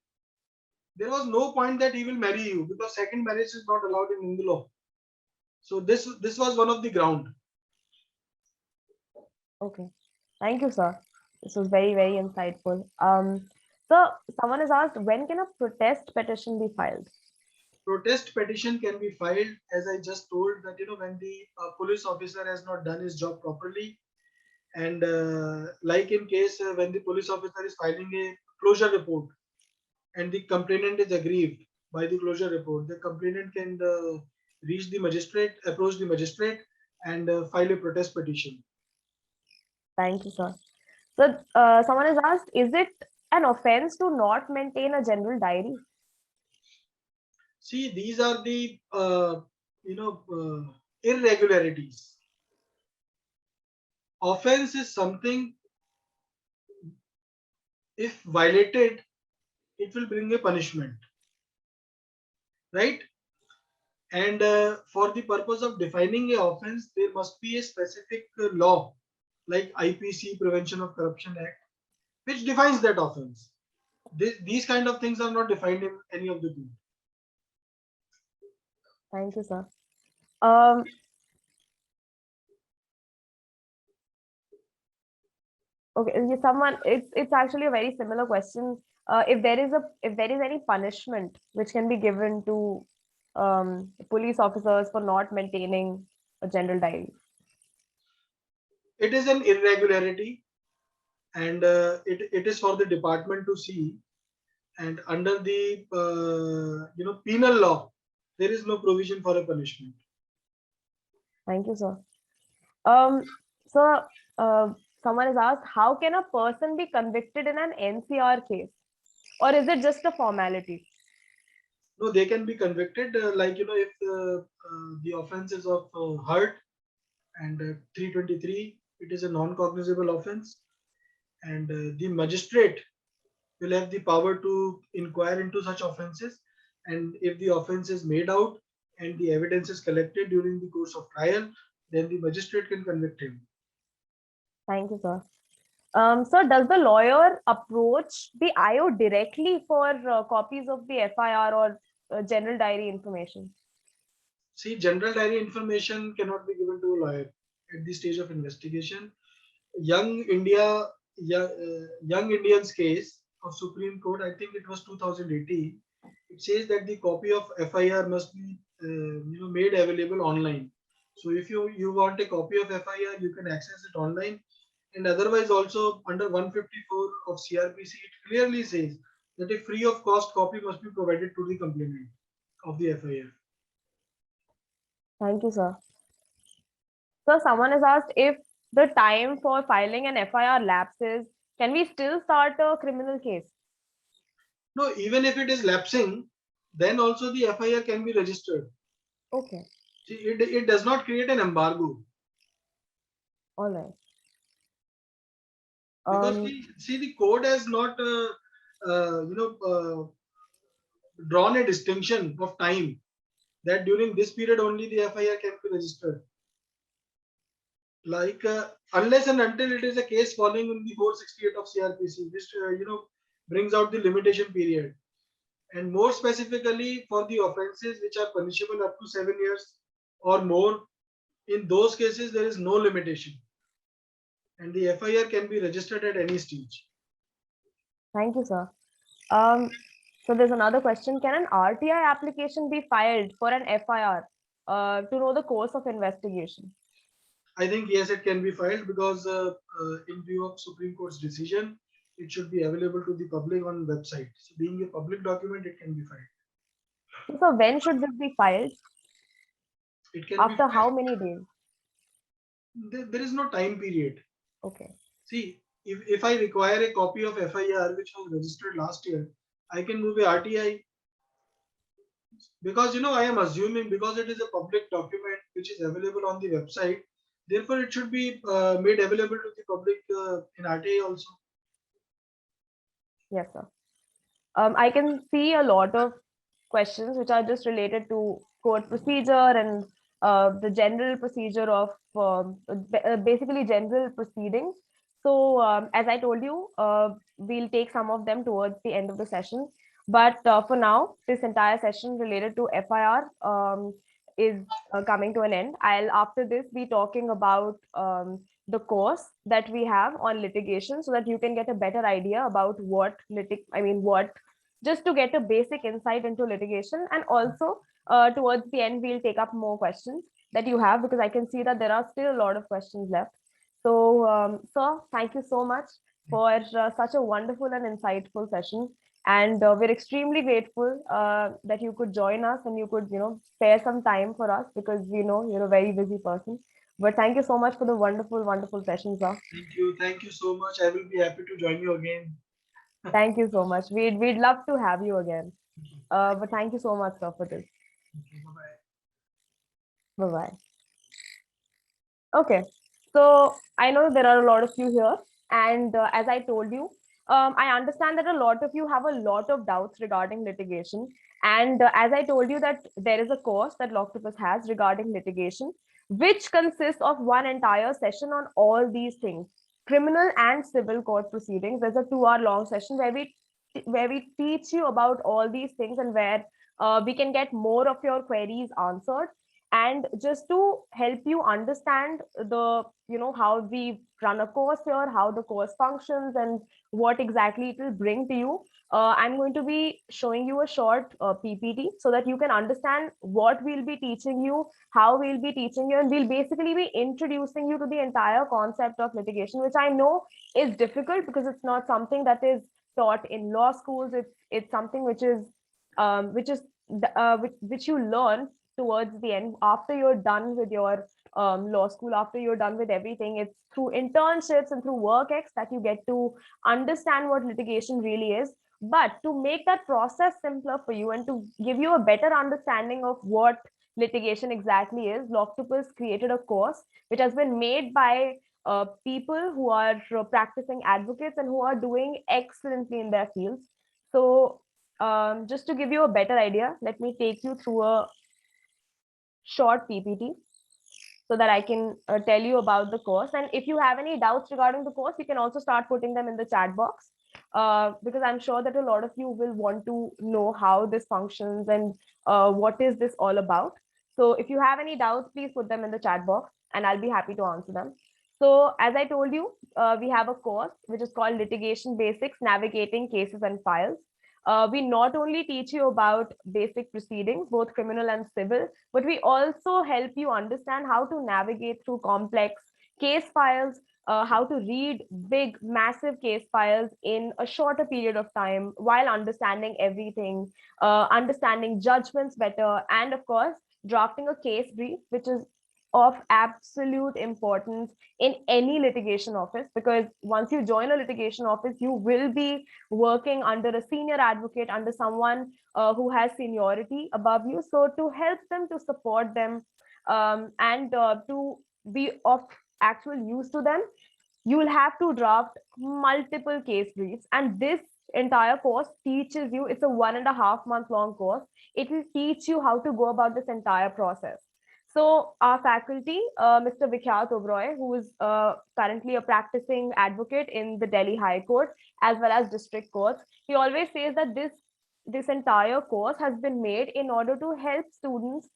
There was no point that he will marry you, because second marriage is not allowed in Hindu law. So this was one of the ground. Okay, thank you, sir. This was very, very insightful. So someone has asked, when can a protest petition be filed? Protest petition can be filed, as I just told, that when the police officer has not done his job properly, and like in case when the police officer is filing a closure report and the complainant is aggrieved by the closure report, the complainant can approach the magistrate and file a protest petition. Thank you, sir. So someone has asked, is it an offense to not maintain a general diary? See, these are the irregularities. Offense is something, if violated, it will bring a punishment, right? And for the purpose of defining a offense, there must be a specific law, like IPC, Prevention of Corruption Act, which defines that offense. These kind of things are not defined in any of the two. Thank you, sir. Okay, someone, it's actually a very similar question. If there is any punishment which can be given to police officers for not maintaining a general diary. It is an irregularity, and it is for the department to see. And under the penal law, there is no provision for a punishment. Thank you, sir. So someone has asked, how can a person be convicted in an NCR case, or is it just a formality? No, they can be convicted, if the offense is of hurt, and 323, it is a non-cognizable offense, and the magistrate will have the power to inquire into such offences, and if the offence is made out and the evidence is collected during the course of trial, then the magistrate can convict him. Thank you, sir. So does the lawyer approach the IO directly for copies of the FIR or general diary information? See, general diary information cannot be given to a lawyer at this stage of investigation. Young India, young Indian's case of Supreme Court, I think it was 2018. It says that the copy of FIR must be, made available online. So if you want a copy of FIR, you can access it online. And otherwise, also under 154 of CRPC, it clearly says that a free of cost copy must be provided to the complainant of the FIR. Thank you, sir. So someone has asked, if the time for filing an FIR lapses, can we still start a criminal case? No, even if it is lapsing, then also the FIR can be registered. Okay, See, it does not create an embargo, all right. because the code has not drawn a distinction of time that during this period only the FIR can be registered. Like unless and until it is a case falling in the 468 of CRPC, which brings out the limitation period, and more specifically for the offences which are punishable up to 7 years or more. In those cases, there is no limitation, and the FIR can be registered at any stage. Thank you, sir. So there's another question. Can an RTI application be filed for an FIR to know the course of investigation? I think yes, it can be filed, because in view of Supreme Court's decision, it should be available to the public on website. So being a public document, it can be filed. So when should this be filed? It can After be how filed. many days? There is no time period. Okay. See, if I require a copy of FIR which was registered last year, I can move a RTI, because I am assuming, because it is a public document which is available on the website, therefore it should be made available to the public in RTI also. Yes, sir. I can see a lot of questions which are just related to court procedure and the general procedure of basically general proceedings. So as I told you, we'll take some of them towards the end of the session. But for now, this entire session related to FIR is coming to an end. I'll after this be talking about the course that we have on litigation, so that you can get a better idea about what what, just to get a basic insight into litigation. And also towards the end, we'll take up more questions that you have, because I can see that there are still a lot of questions left. So sir, thank you so much for such a wonderful and insightful session. And we're extremely grateful that you could join us and you could spare some time for us, because we know you're a very busy person. But thank you so much for the wonderful session, sir. Thank you so much. I will be happy to join you again. Thank you so much. We'd love to have you again. But thank you so much, sir, for this. Bye bye. Bye-bye. Okay, so I know there are a lot of you here, and as I told you, I understand that a lot of you have a lot of doubts regarding litigation. And as I told you, that there is a course that Loctopus has regarding litigation, which consists of one entire session on all these things, criminal and civil court proceedings. There's a 2-hour long session where we teach you about all these things, and where we can get more of your queries answered. And just to help you understand the how we run a course here, how the course functions, and what exactly it will bring to you, I'm going to be showing you a short PPT, so that you can understand what we'll be teaching you, how we'll be teaching you, and we'll basically be introducing you to the entire concept of litigation, which I know is difficult, because it's not something that is taught in law schools. It's something which is which you learn towards the end, after you're done with your law school, after you're done with everything. It's through internships and through WorkX that you get to understand what litigation really is. But to make that process simpler for you, and to give you a better understanding of what litigation exactly is, Loctopus created a course which has been made by people who are practicing advocates and who are doing excellently in their fields. So just to give you a better idea, let me take you through a short PPT so that I can tell you about the course. And if you have any doubts regarding the course, you can also start putting them in the chat box, because I'm sure that a lot of you will want to know how this functions and what is this all about. So if you have any doubts, please put them in the chat box and I'll be happy to answer them. So as I told you, we have a course which is called Litigation Basics, Navigating Cases and Files. We not only teach you about basic proceedings, both criminal and civil, but we also help you understand how to navigate through complex case files, how to read big, massive case files in a shorter period of time while understanding everything, understanding judgments better, and of course, drafting a case brief, which is of absolute importance in any litigation office, because once you join a litigation office, you will be working under a senior advocate, under someone who has seniority above you. So to help them, to support them, and to be of actual use to them, you will have to draft multiple case briefs. And this entire course teaches you, it's a 1.5 month long course. It will teach you how to go about this entire process. So our faculty, Mr. Vikhyat Oberoi, who is currently a practicing advocate in the Delhi High Court as well as district courts, he always says that this entire course has been made in order to help students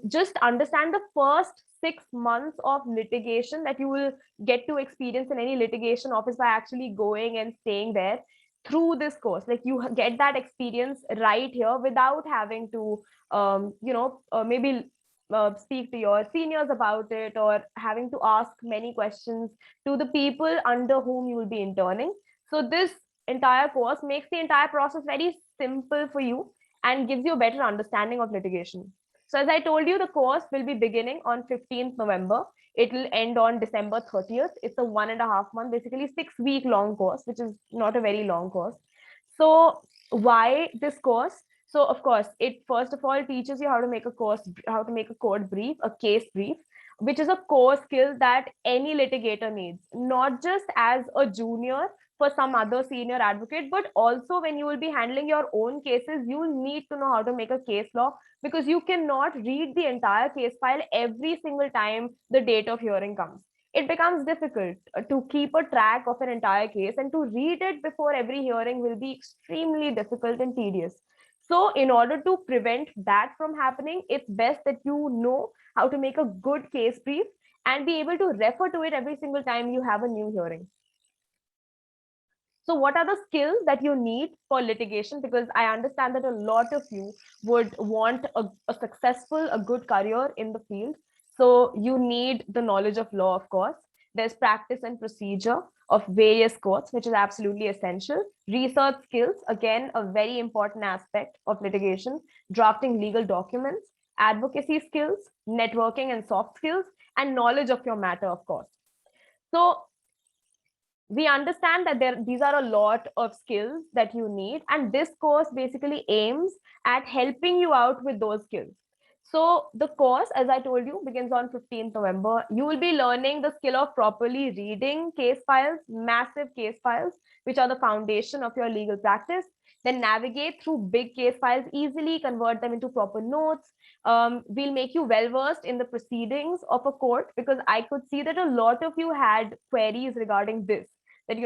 just understand the first 6 months of litigation that you will get to experience in any litigation office by actually going and staying there through this course. Like, you get that experience right here without having to maybe speak to your seniors about it, or having to ask many questions to the people under whom you will be interning. So this entire course makes the entire process very simple for you and gives you a better understanding of litigation. So as I told you, the course will be beginning on 15th November. It will end on December 30th. It's a 1.5 month, basically 6 week long course, which is not a very long course. So why this course? So of course, it first of all teaches you how to make a court brief, a case brief, which is a core skill that any litigator needs, not just as a junior for some other senior advocate, but also when you will be handling your own cases, you will need to know how to make a case law, because you cannot read the entire case file every single time the date of hearing comes. It becomes difficult to keep a track of an entire case, and to read it before every hearing will be extremely difficult and tedious. So in order to prevent that from happening, it's best that you know how to make a good case brief and be able to refer to it every single time you have a new hearing. So what are the skills that you need for litigation? Because I understand that a lot of you would want a successful, a good career in the field. So you need the knowledge of law, of course. There's practice and procedure of various courts, which is absolutely essential. Research skills, again, a very important aspect of litigation. Drafting legal documents, advocacy skills, networking and soft skills, and knowledge of your matter, of course. So we understand that these are a lot of skills that you need, and this course basically aims at helping you out with those skills. So the course, as I told you, begins on 15th November. You will be learning the skill of properly reading case files, massive case files, which are the foundation of your legal practice. Then navigate through big case files easily, convert them into proper notes. We'll make you well versed in the proceedings of a court, because I could see that a lot of you had queries regarding this, that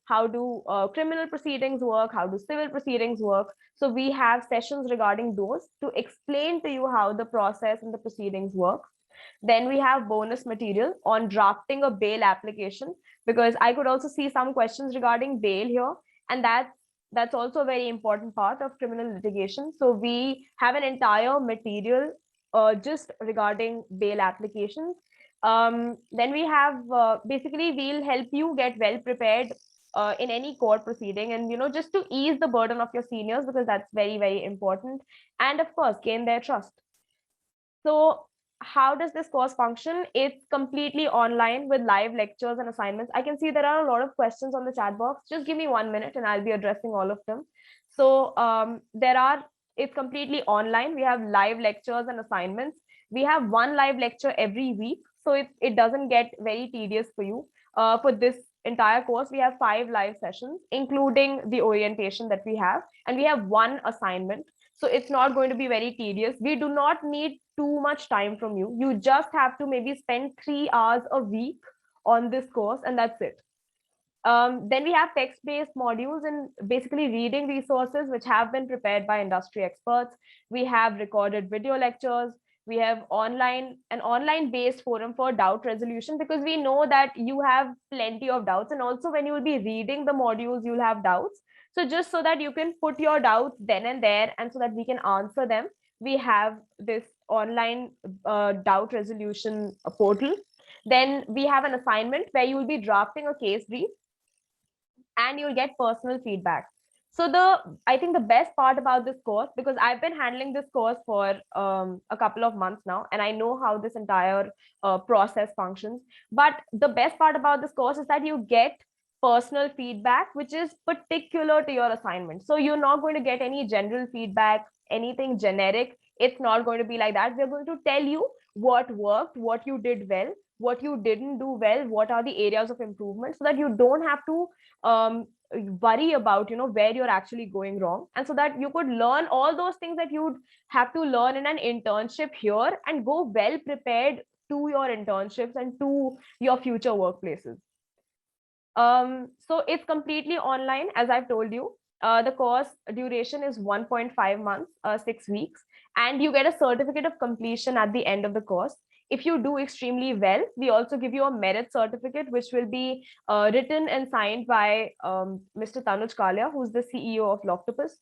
how do criminal proceedings work, how do civil proceedings work. So we have sessions regarding those to explain to you how the process and the proceedings work. Then we have bonus material on drafting a bail application, because I could also see some questions regarding bail here, and that's also a very important part of criminal litigation. So we have an entire material just regarding bail applications. Then we have basically, we'll help you get well prepared in any court proceeding, and just to ease the burden of your seniors, because that's very, very important, and of course gain their trust. So how does this course function? It's completely online with live lectures and assignments. I can see there are a lot of questions on the chat box. Just give me 1 minute and I'll be addressing all of them. So it's completely online. We have live lectures and assignments. We have one live lecture every week. so it doesn't get very tedious for you. For this entire course, we have 5 live sessions, including the orientation that we have, and we have 1 assignment. So it's not going to be very tedious. We do not need too much time from you. You just have to maybe spend 3 hours a week on this course, and that's it. Then we have text-based modules and basically reading resources which have been prepared by industry experts. We have recorded video lectures. We have an online-based forum for doubt resolution, because we know that you have plenty of doubts, and also when you will be reading the modules, you'll have doubts. So just so that you can put your doubts then and there, and so that we can answer them, we have this online doubt resolution portal. Then we have an assignment where you will be drafting a case brief, and you'll get personal feedback. So I think the best part about this course, because I've been handling this course for a couple of months now, and I know how this entire process functions. But the best part about this course is that you get personal feedback, which is particular to your assignment. So you're not going to get any general feedback, anything generic. It's not going to be like that. We're going to tell you what worked, what you did well, what you didn't do well, what are the areas of improvement, so that you don't have to worry about where you're actually going wrong, and so that you could learn all those things that you'd have to learn in an internship here, and go well prepared to your internships and to your future workplaces. So it's completely online, as I've told you. The course duration is 1.5 months, 6 weeks, and you get a certificate of completion at the end of the course. If you do extremely well, we also give you a merit certificate, which will be written and signed by Mr. Tanuj Kalia, who's the CEO of Loctopus.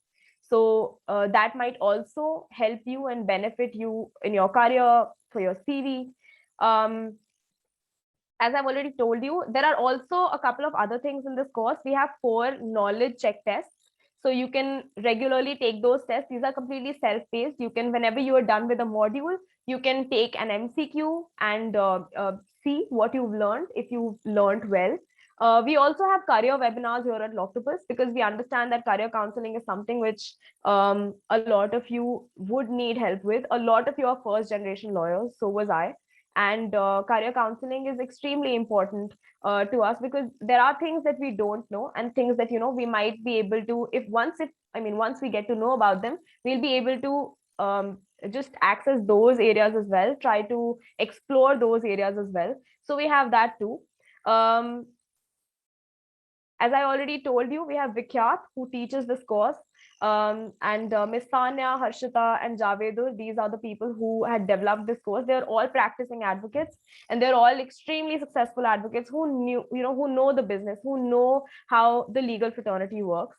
So that might also help you and benefit you in your career, for your CV. As I've already told you, there are also a couple of other things in this course. We have 4 knowledge check tests. So you can regularly take those tests. These are completely self-paced. You can, whenever you are done with a module, you can take an MCQ and see what you've learned, if you've learned well. We also have career webinars here at Loctopus, because we understand that career counseling is something which a lot of you would need help with. A lot of you are first generation lawyers, so was I. And career counseling is extremely important to us, because there are things that we don't know, and things that we might be able to, once we get to know about them, we'll be able to just access those areas as well, try to explore those areas as well. So we have that too. As I already told you, we have Vikhyat, who teaches this course, and Miss Tanya, Harshita, and Javedur. These are the people who had developed this course. They're all practicing advocates, and they're all extremely successful advocates who know the business, who know how the legal fraternity works.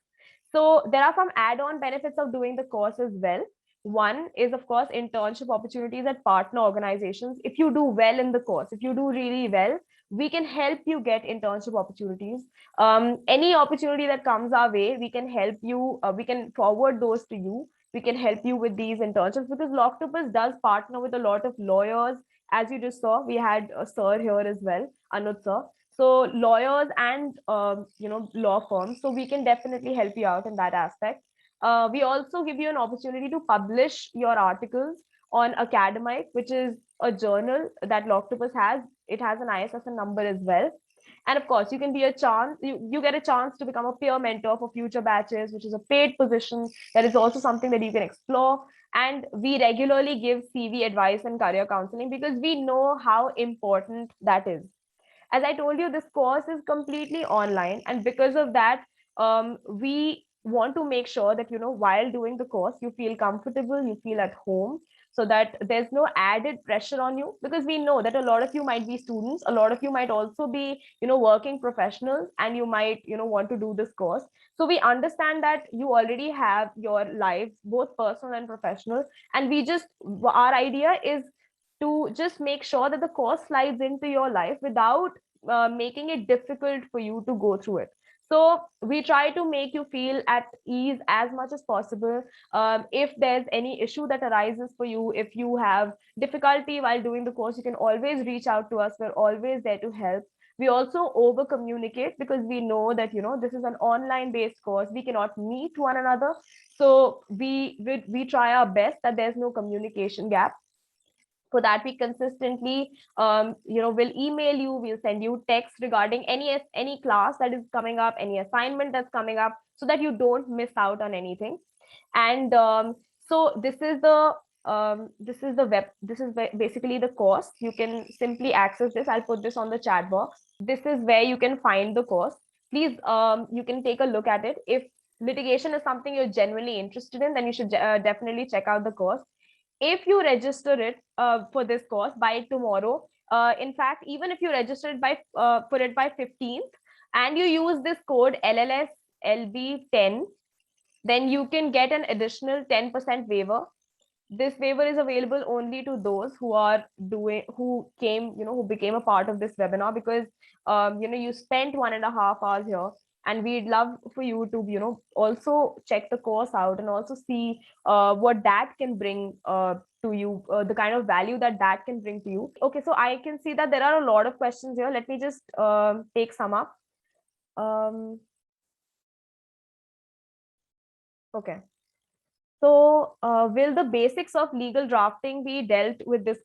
So there are some add-on benefits of doing the course as well. One is, of course, internship opportunities at partner organizations. If you do well in the course, if you do really well, we can help you get internship opportunities. Any opportunity that comes our way, we can help you. We can forward those to you. We can help you with these internships, because Loctopus does partner with a lot of lawyers. As you just saw, we had a sir here as well, Anuj sir. So lawyers and law firms. So we can definitely help you out in that aspect. We also give you an opportunity to publish your articles on Academic, which is a journal that Loctopus has. It has an ISSN number as well. And of course, you can be you get a chance to become a peer mentor for future batches, which is a paid position. That is also something that you can explore. And we regularly give CV advice and career counseling, because we know how important that is. As I told you, this course is completely online, and because of that, we want to make sure that while doing the course, you feel comfortable, you feel at home, so that there's no added pressure on you, because we know that a lot of you might be students, a lot of you might also be working professionals, and you might want to do this course. So we understand that you already have your lives, both personal and professional, and our idea is to just make sure that the course slides into your life without making it difficult for you to go through it. So we try to make you feel at ease as much as possible. If there's any issue that arises for you, if you have difficulty while doing the course, you can always reach out to us. We're always there to help. We also over communicate, because we know that this is an online based course, we cannot meet one another. So we try our best that there's no communication gap. For that, we consistently will email you, we'll send you text regarding any class that is coming up, any assignment that's coming up, so that you don't miss out on anything. And so this is basically the course. You can simply access this. I'll put this on the chat box. This is where you can find the course. Please, you can take a look at it. If litigation is something you're genuinely interested in, then you should definitely check out the course. If you register it for this course by tomorrow, in fact, even if you register it by 15th, and you use this code LLSLB10, then you can get an additional 10% waiver. This waiver is available only to those who became a part of this webinar, because you spent 1.5 hours here, and we'd love for you to also check the course out and also see what that can bring to you, the kind of value that can bring to you. Okay, so I can see that there are a lot of questions here. Let me just take some up. Okay. So, will the basics of legal drafting be dealt with in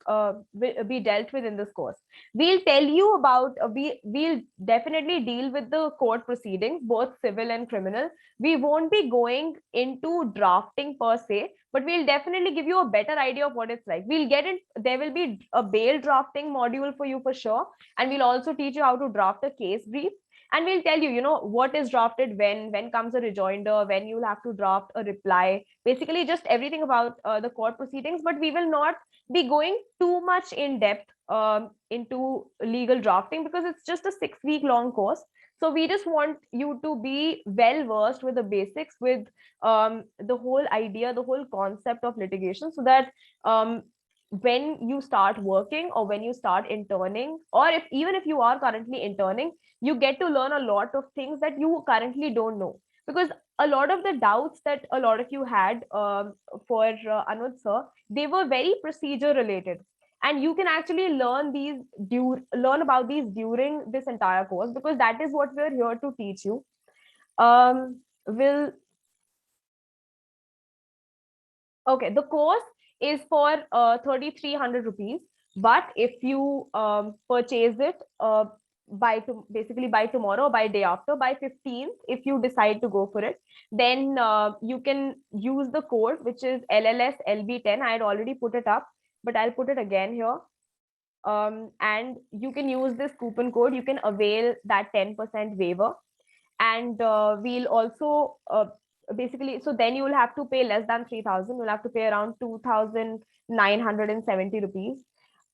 this course? We'll tell you about. We'll definitely deal with the court proceedings, both civil and criminal. We won't be going into drafting per se, but we'll definitely give you a better idea of what it's like. We'll get it. There will be a bail drafting module for you for sure, and we'll also teach you how to draft a case brief. And we'll tell you, what is drafted when comes a rejoinder, when you'll have to draft a reply, basically just everything about the court proceedings. But we will not be going too much in depth into legal drafting, because it's just a 6-week long course. So we just want you to be well versed with the basics, with the whole idea, the whole concept of litigation, so that when you start working, or when you start interning, or even if you are currently interning, you get to learn a lot of things that you currently don't know. Because a lot of the doubts that a lot of you had for Anuj sir, they were very procedure related, and you can actually learn about these during this entire course, because that is what we're here to teach you. Will Okay, the course is for 3,300 rupees, but if you purchase it basically by tomorrow, by day after, by 15th, if you decide to go for it, then you can use the code, which is LLSLB10. I had already put it up, but I'll put it again here. And you can use this coupon code. You can avail that 10% waiver. And we'll also basically, so then you will have to pay less than 3,000. You'll have to pay around 2,970 rupees.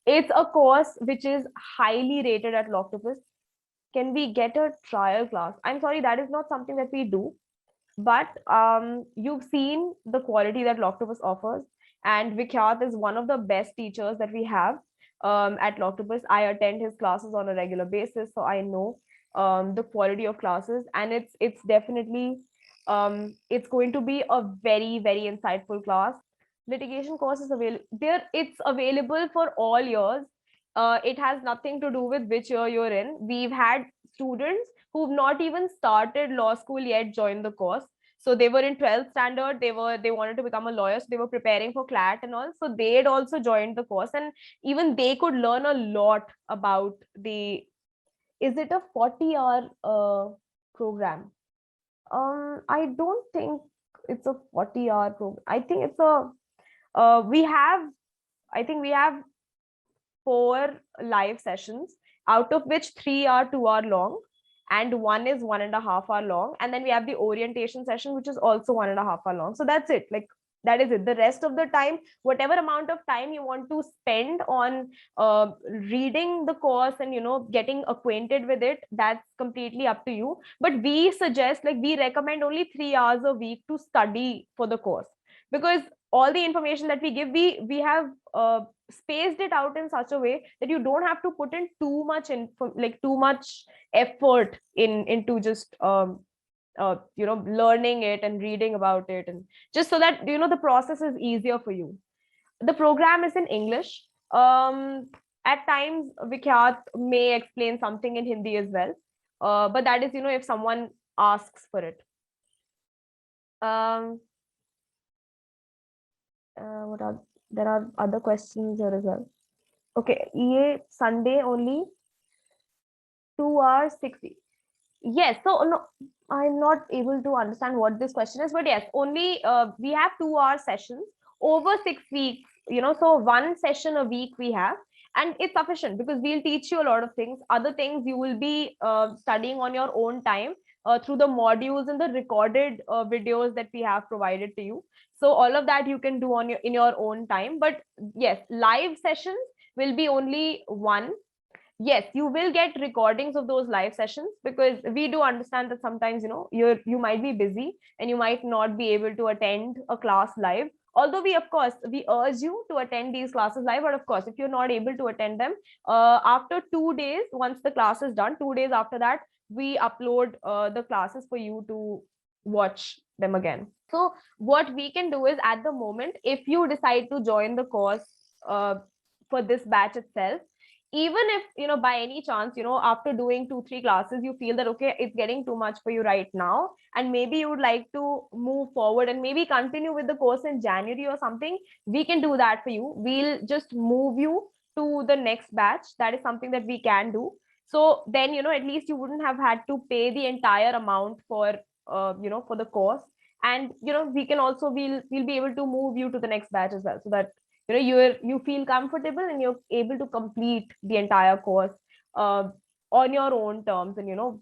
It's a course which is highly rated at Loctopus. Can we get a trial class? I'm sorry, that is not something that we do, but you've seen the quality that Loctopus offers, and Vikhyat is one of the best teachers that we have at Loctopus. I attend his classes on a regular basis, so I know the quality of classes, and it's definitely it's going to be a very, very insightful class. Litigation course is available there. It's available for all years. It has nothing to do with which year you're in. We've had students who've not even started law school yet join the course. So they were in 12th standard, they wanted to become a lawyer, so they were preparing for CLAT and all, so they'd also joined the course, and even they could learn a lot about the is it a 40-hour program? I don't think it's a 40-hour program. I think it's a we have I think we have 4 live sessions, out of which 3 are 2 hour long, and one is 1.5 hour long. And then we have the orientation session, which is also 1.5 hour long. So that's it. Like, that is it. The rest of the time, whatever amount of time you want to spend on reading the course and getting acquainted with it, that's completely up to you. But we suggest, like, we recommend only 3 hours a week to study for the course, because all the information that we give, we have spaced it out in such a way that you don't have to put in too much effort into just learning it and reading about it, and just so that the process is easier for you. The program is in English. At times Vikhyat may explain something in Hindi as well, but that is if someone asks for it. There are other questions here as well. Okay, ye Sunday only 2 hours 60. Yes, so no, I'm not able to understand what this question is, but yes, only we have 2 hour sessions over 6 weeks, so one session a week we have, and it's sufficient because we'll teach you a lot of things. Other things you will be studying on your own time through the modules and the recorded videos that we have provided to you. So all of that you can do on your in your own time. But yes, live sessions will be only one. Yes, you will get recordings of those live sessions, because we do understand that sometimes you might be busy and you might not be able to attend a class live, although we of course we urge you to attend these classes live. But of course, if you're not able to attend them, after 2 days, once the class is done, 2 days after that, we upload the classes for you to watch them again. So what we can do is, at the moment, if you decide to join the course for this batch itself, even if by any chance, after doing 2 3 classes, you feel that okay, it's getting too much for you right now, and maybe you would like to move forward and maybe continue with the course in January or something, we can do that for you. We'll just move you to the next batch. That is something that we can do. So then, at least you wouldn't have had to pay the entire amount for for the course. And we can also, we'll be able to move you to the next batch as well, so that you feel comfortable and you're able to complete the entire course uh, on your own terms, and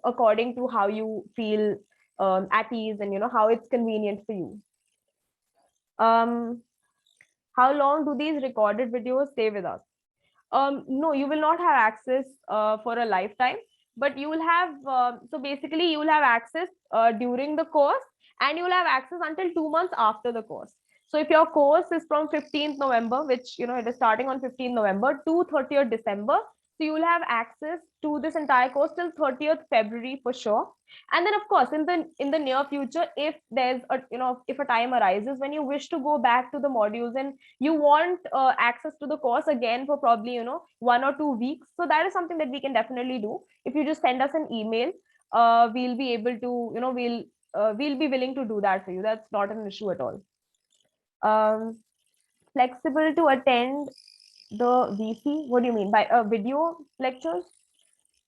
according to how you feel at ease, and how it's convenient for you. um how long do these recorded videos stay with us? No, you will not have access for a lifetime, but you will have, so basically you will have access during the course, and you will have access until 2 months after the course. So if your course is from 15th November, which it is starting on 15th November to 30th December, so you will have access to this entire course till 30th February for sure. And then of course, in the near future, if there's a if a time arises when you wish to go back to the modules and you want access to the course again for probably 1 or 2 weeks, so that is something that we can definitely do. If you just send us an email, we'll be able to, we'll be willing to do that for you. That's not an issue at all. Flexible to attend the VC, what do you mean by video lectures?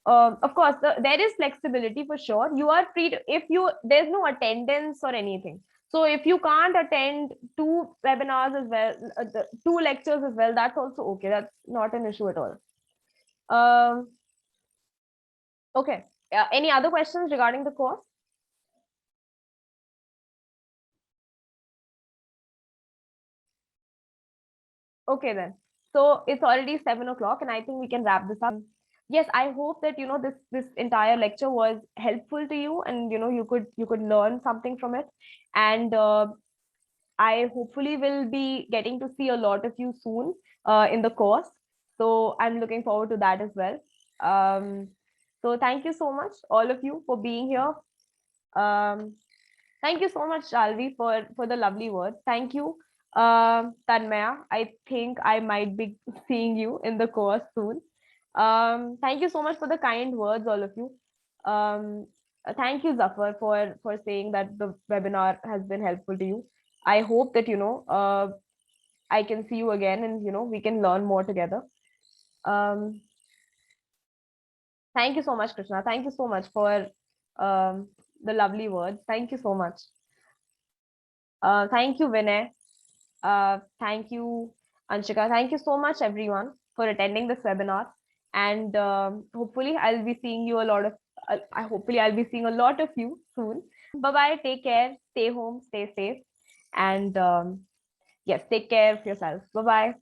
Of course, there is flexibility for sure. You are free to, if you there's no attendance or anything. So if you can't attend 2 webinars as well, the 2 lectures as well, that's also okay. That's not an issue at all. Okay. Any other questions regarding the course? Okay then. So it's already 7 o'clock, and I think we can wrap this up. Yes, I hope that this entire lecture was helpful to you, and you could learn something from it. And I hopefully will be getting to see a lot of you soon in the course. So I'm looking forward to that as well. So thank you so much, all of you, for being here. Thank you so much, Shalvi, for the lovely words. Thank you, Tanmaya. I think I might be seeing you in the course soon. Thank you so much for the kind words, all of you. Thank you, Zafar, for saying that the webinar has been helpful to you. I hope that I can see you again, and we can learn more together. Um, Thank you so much, Krishna. Thank you so much for the lovely words. Thank you so much. Thank you, Vinay. Thank you, Anshika. Thank you so much, everyone, for attending this webinar. And hopefully, I'll be seeing you a lot of. Hopefully, I'll be seeing a lot of you soon. Bye bye. Take care. Stay home. Stay safe. And yes, take care of yourself. Bye bye.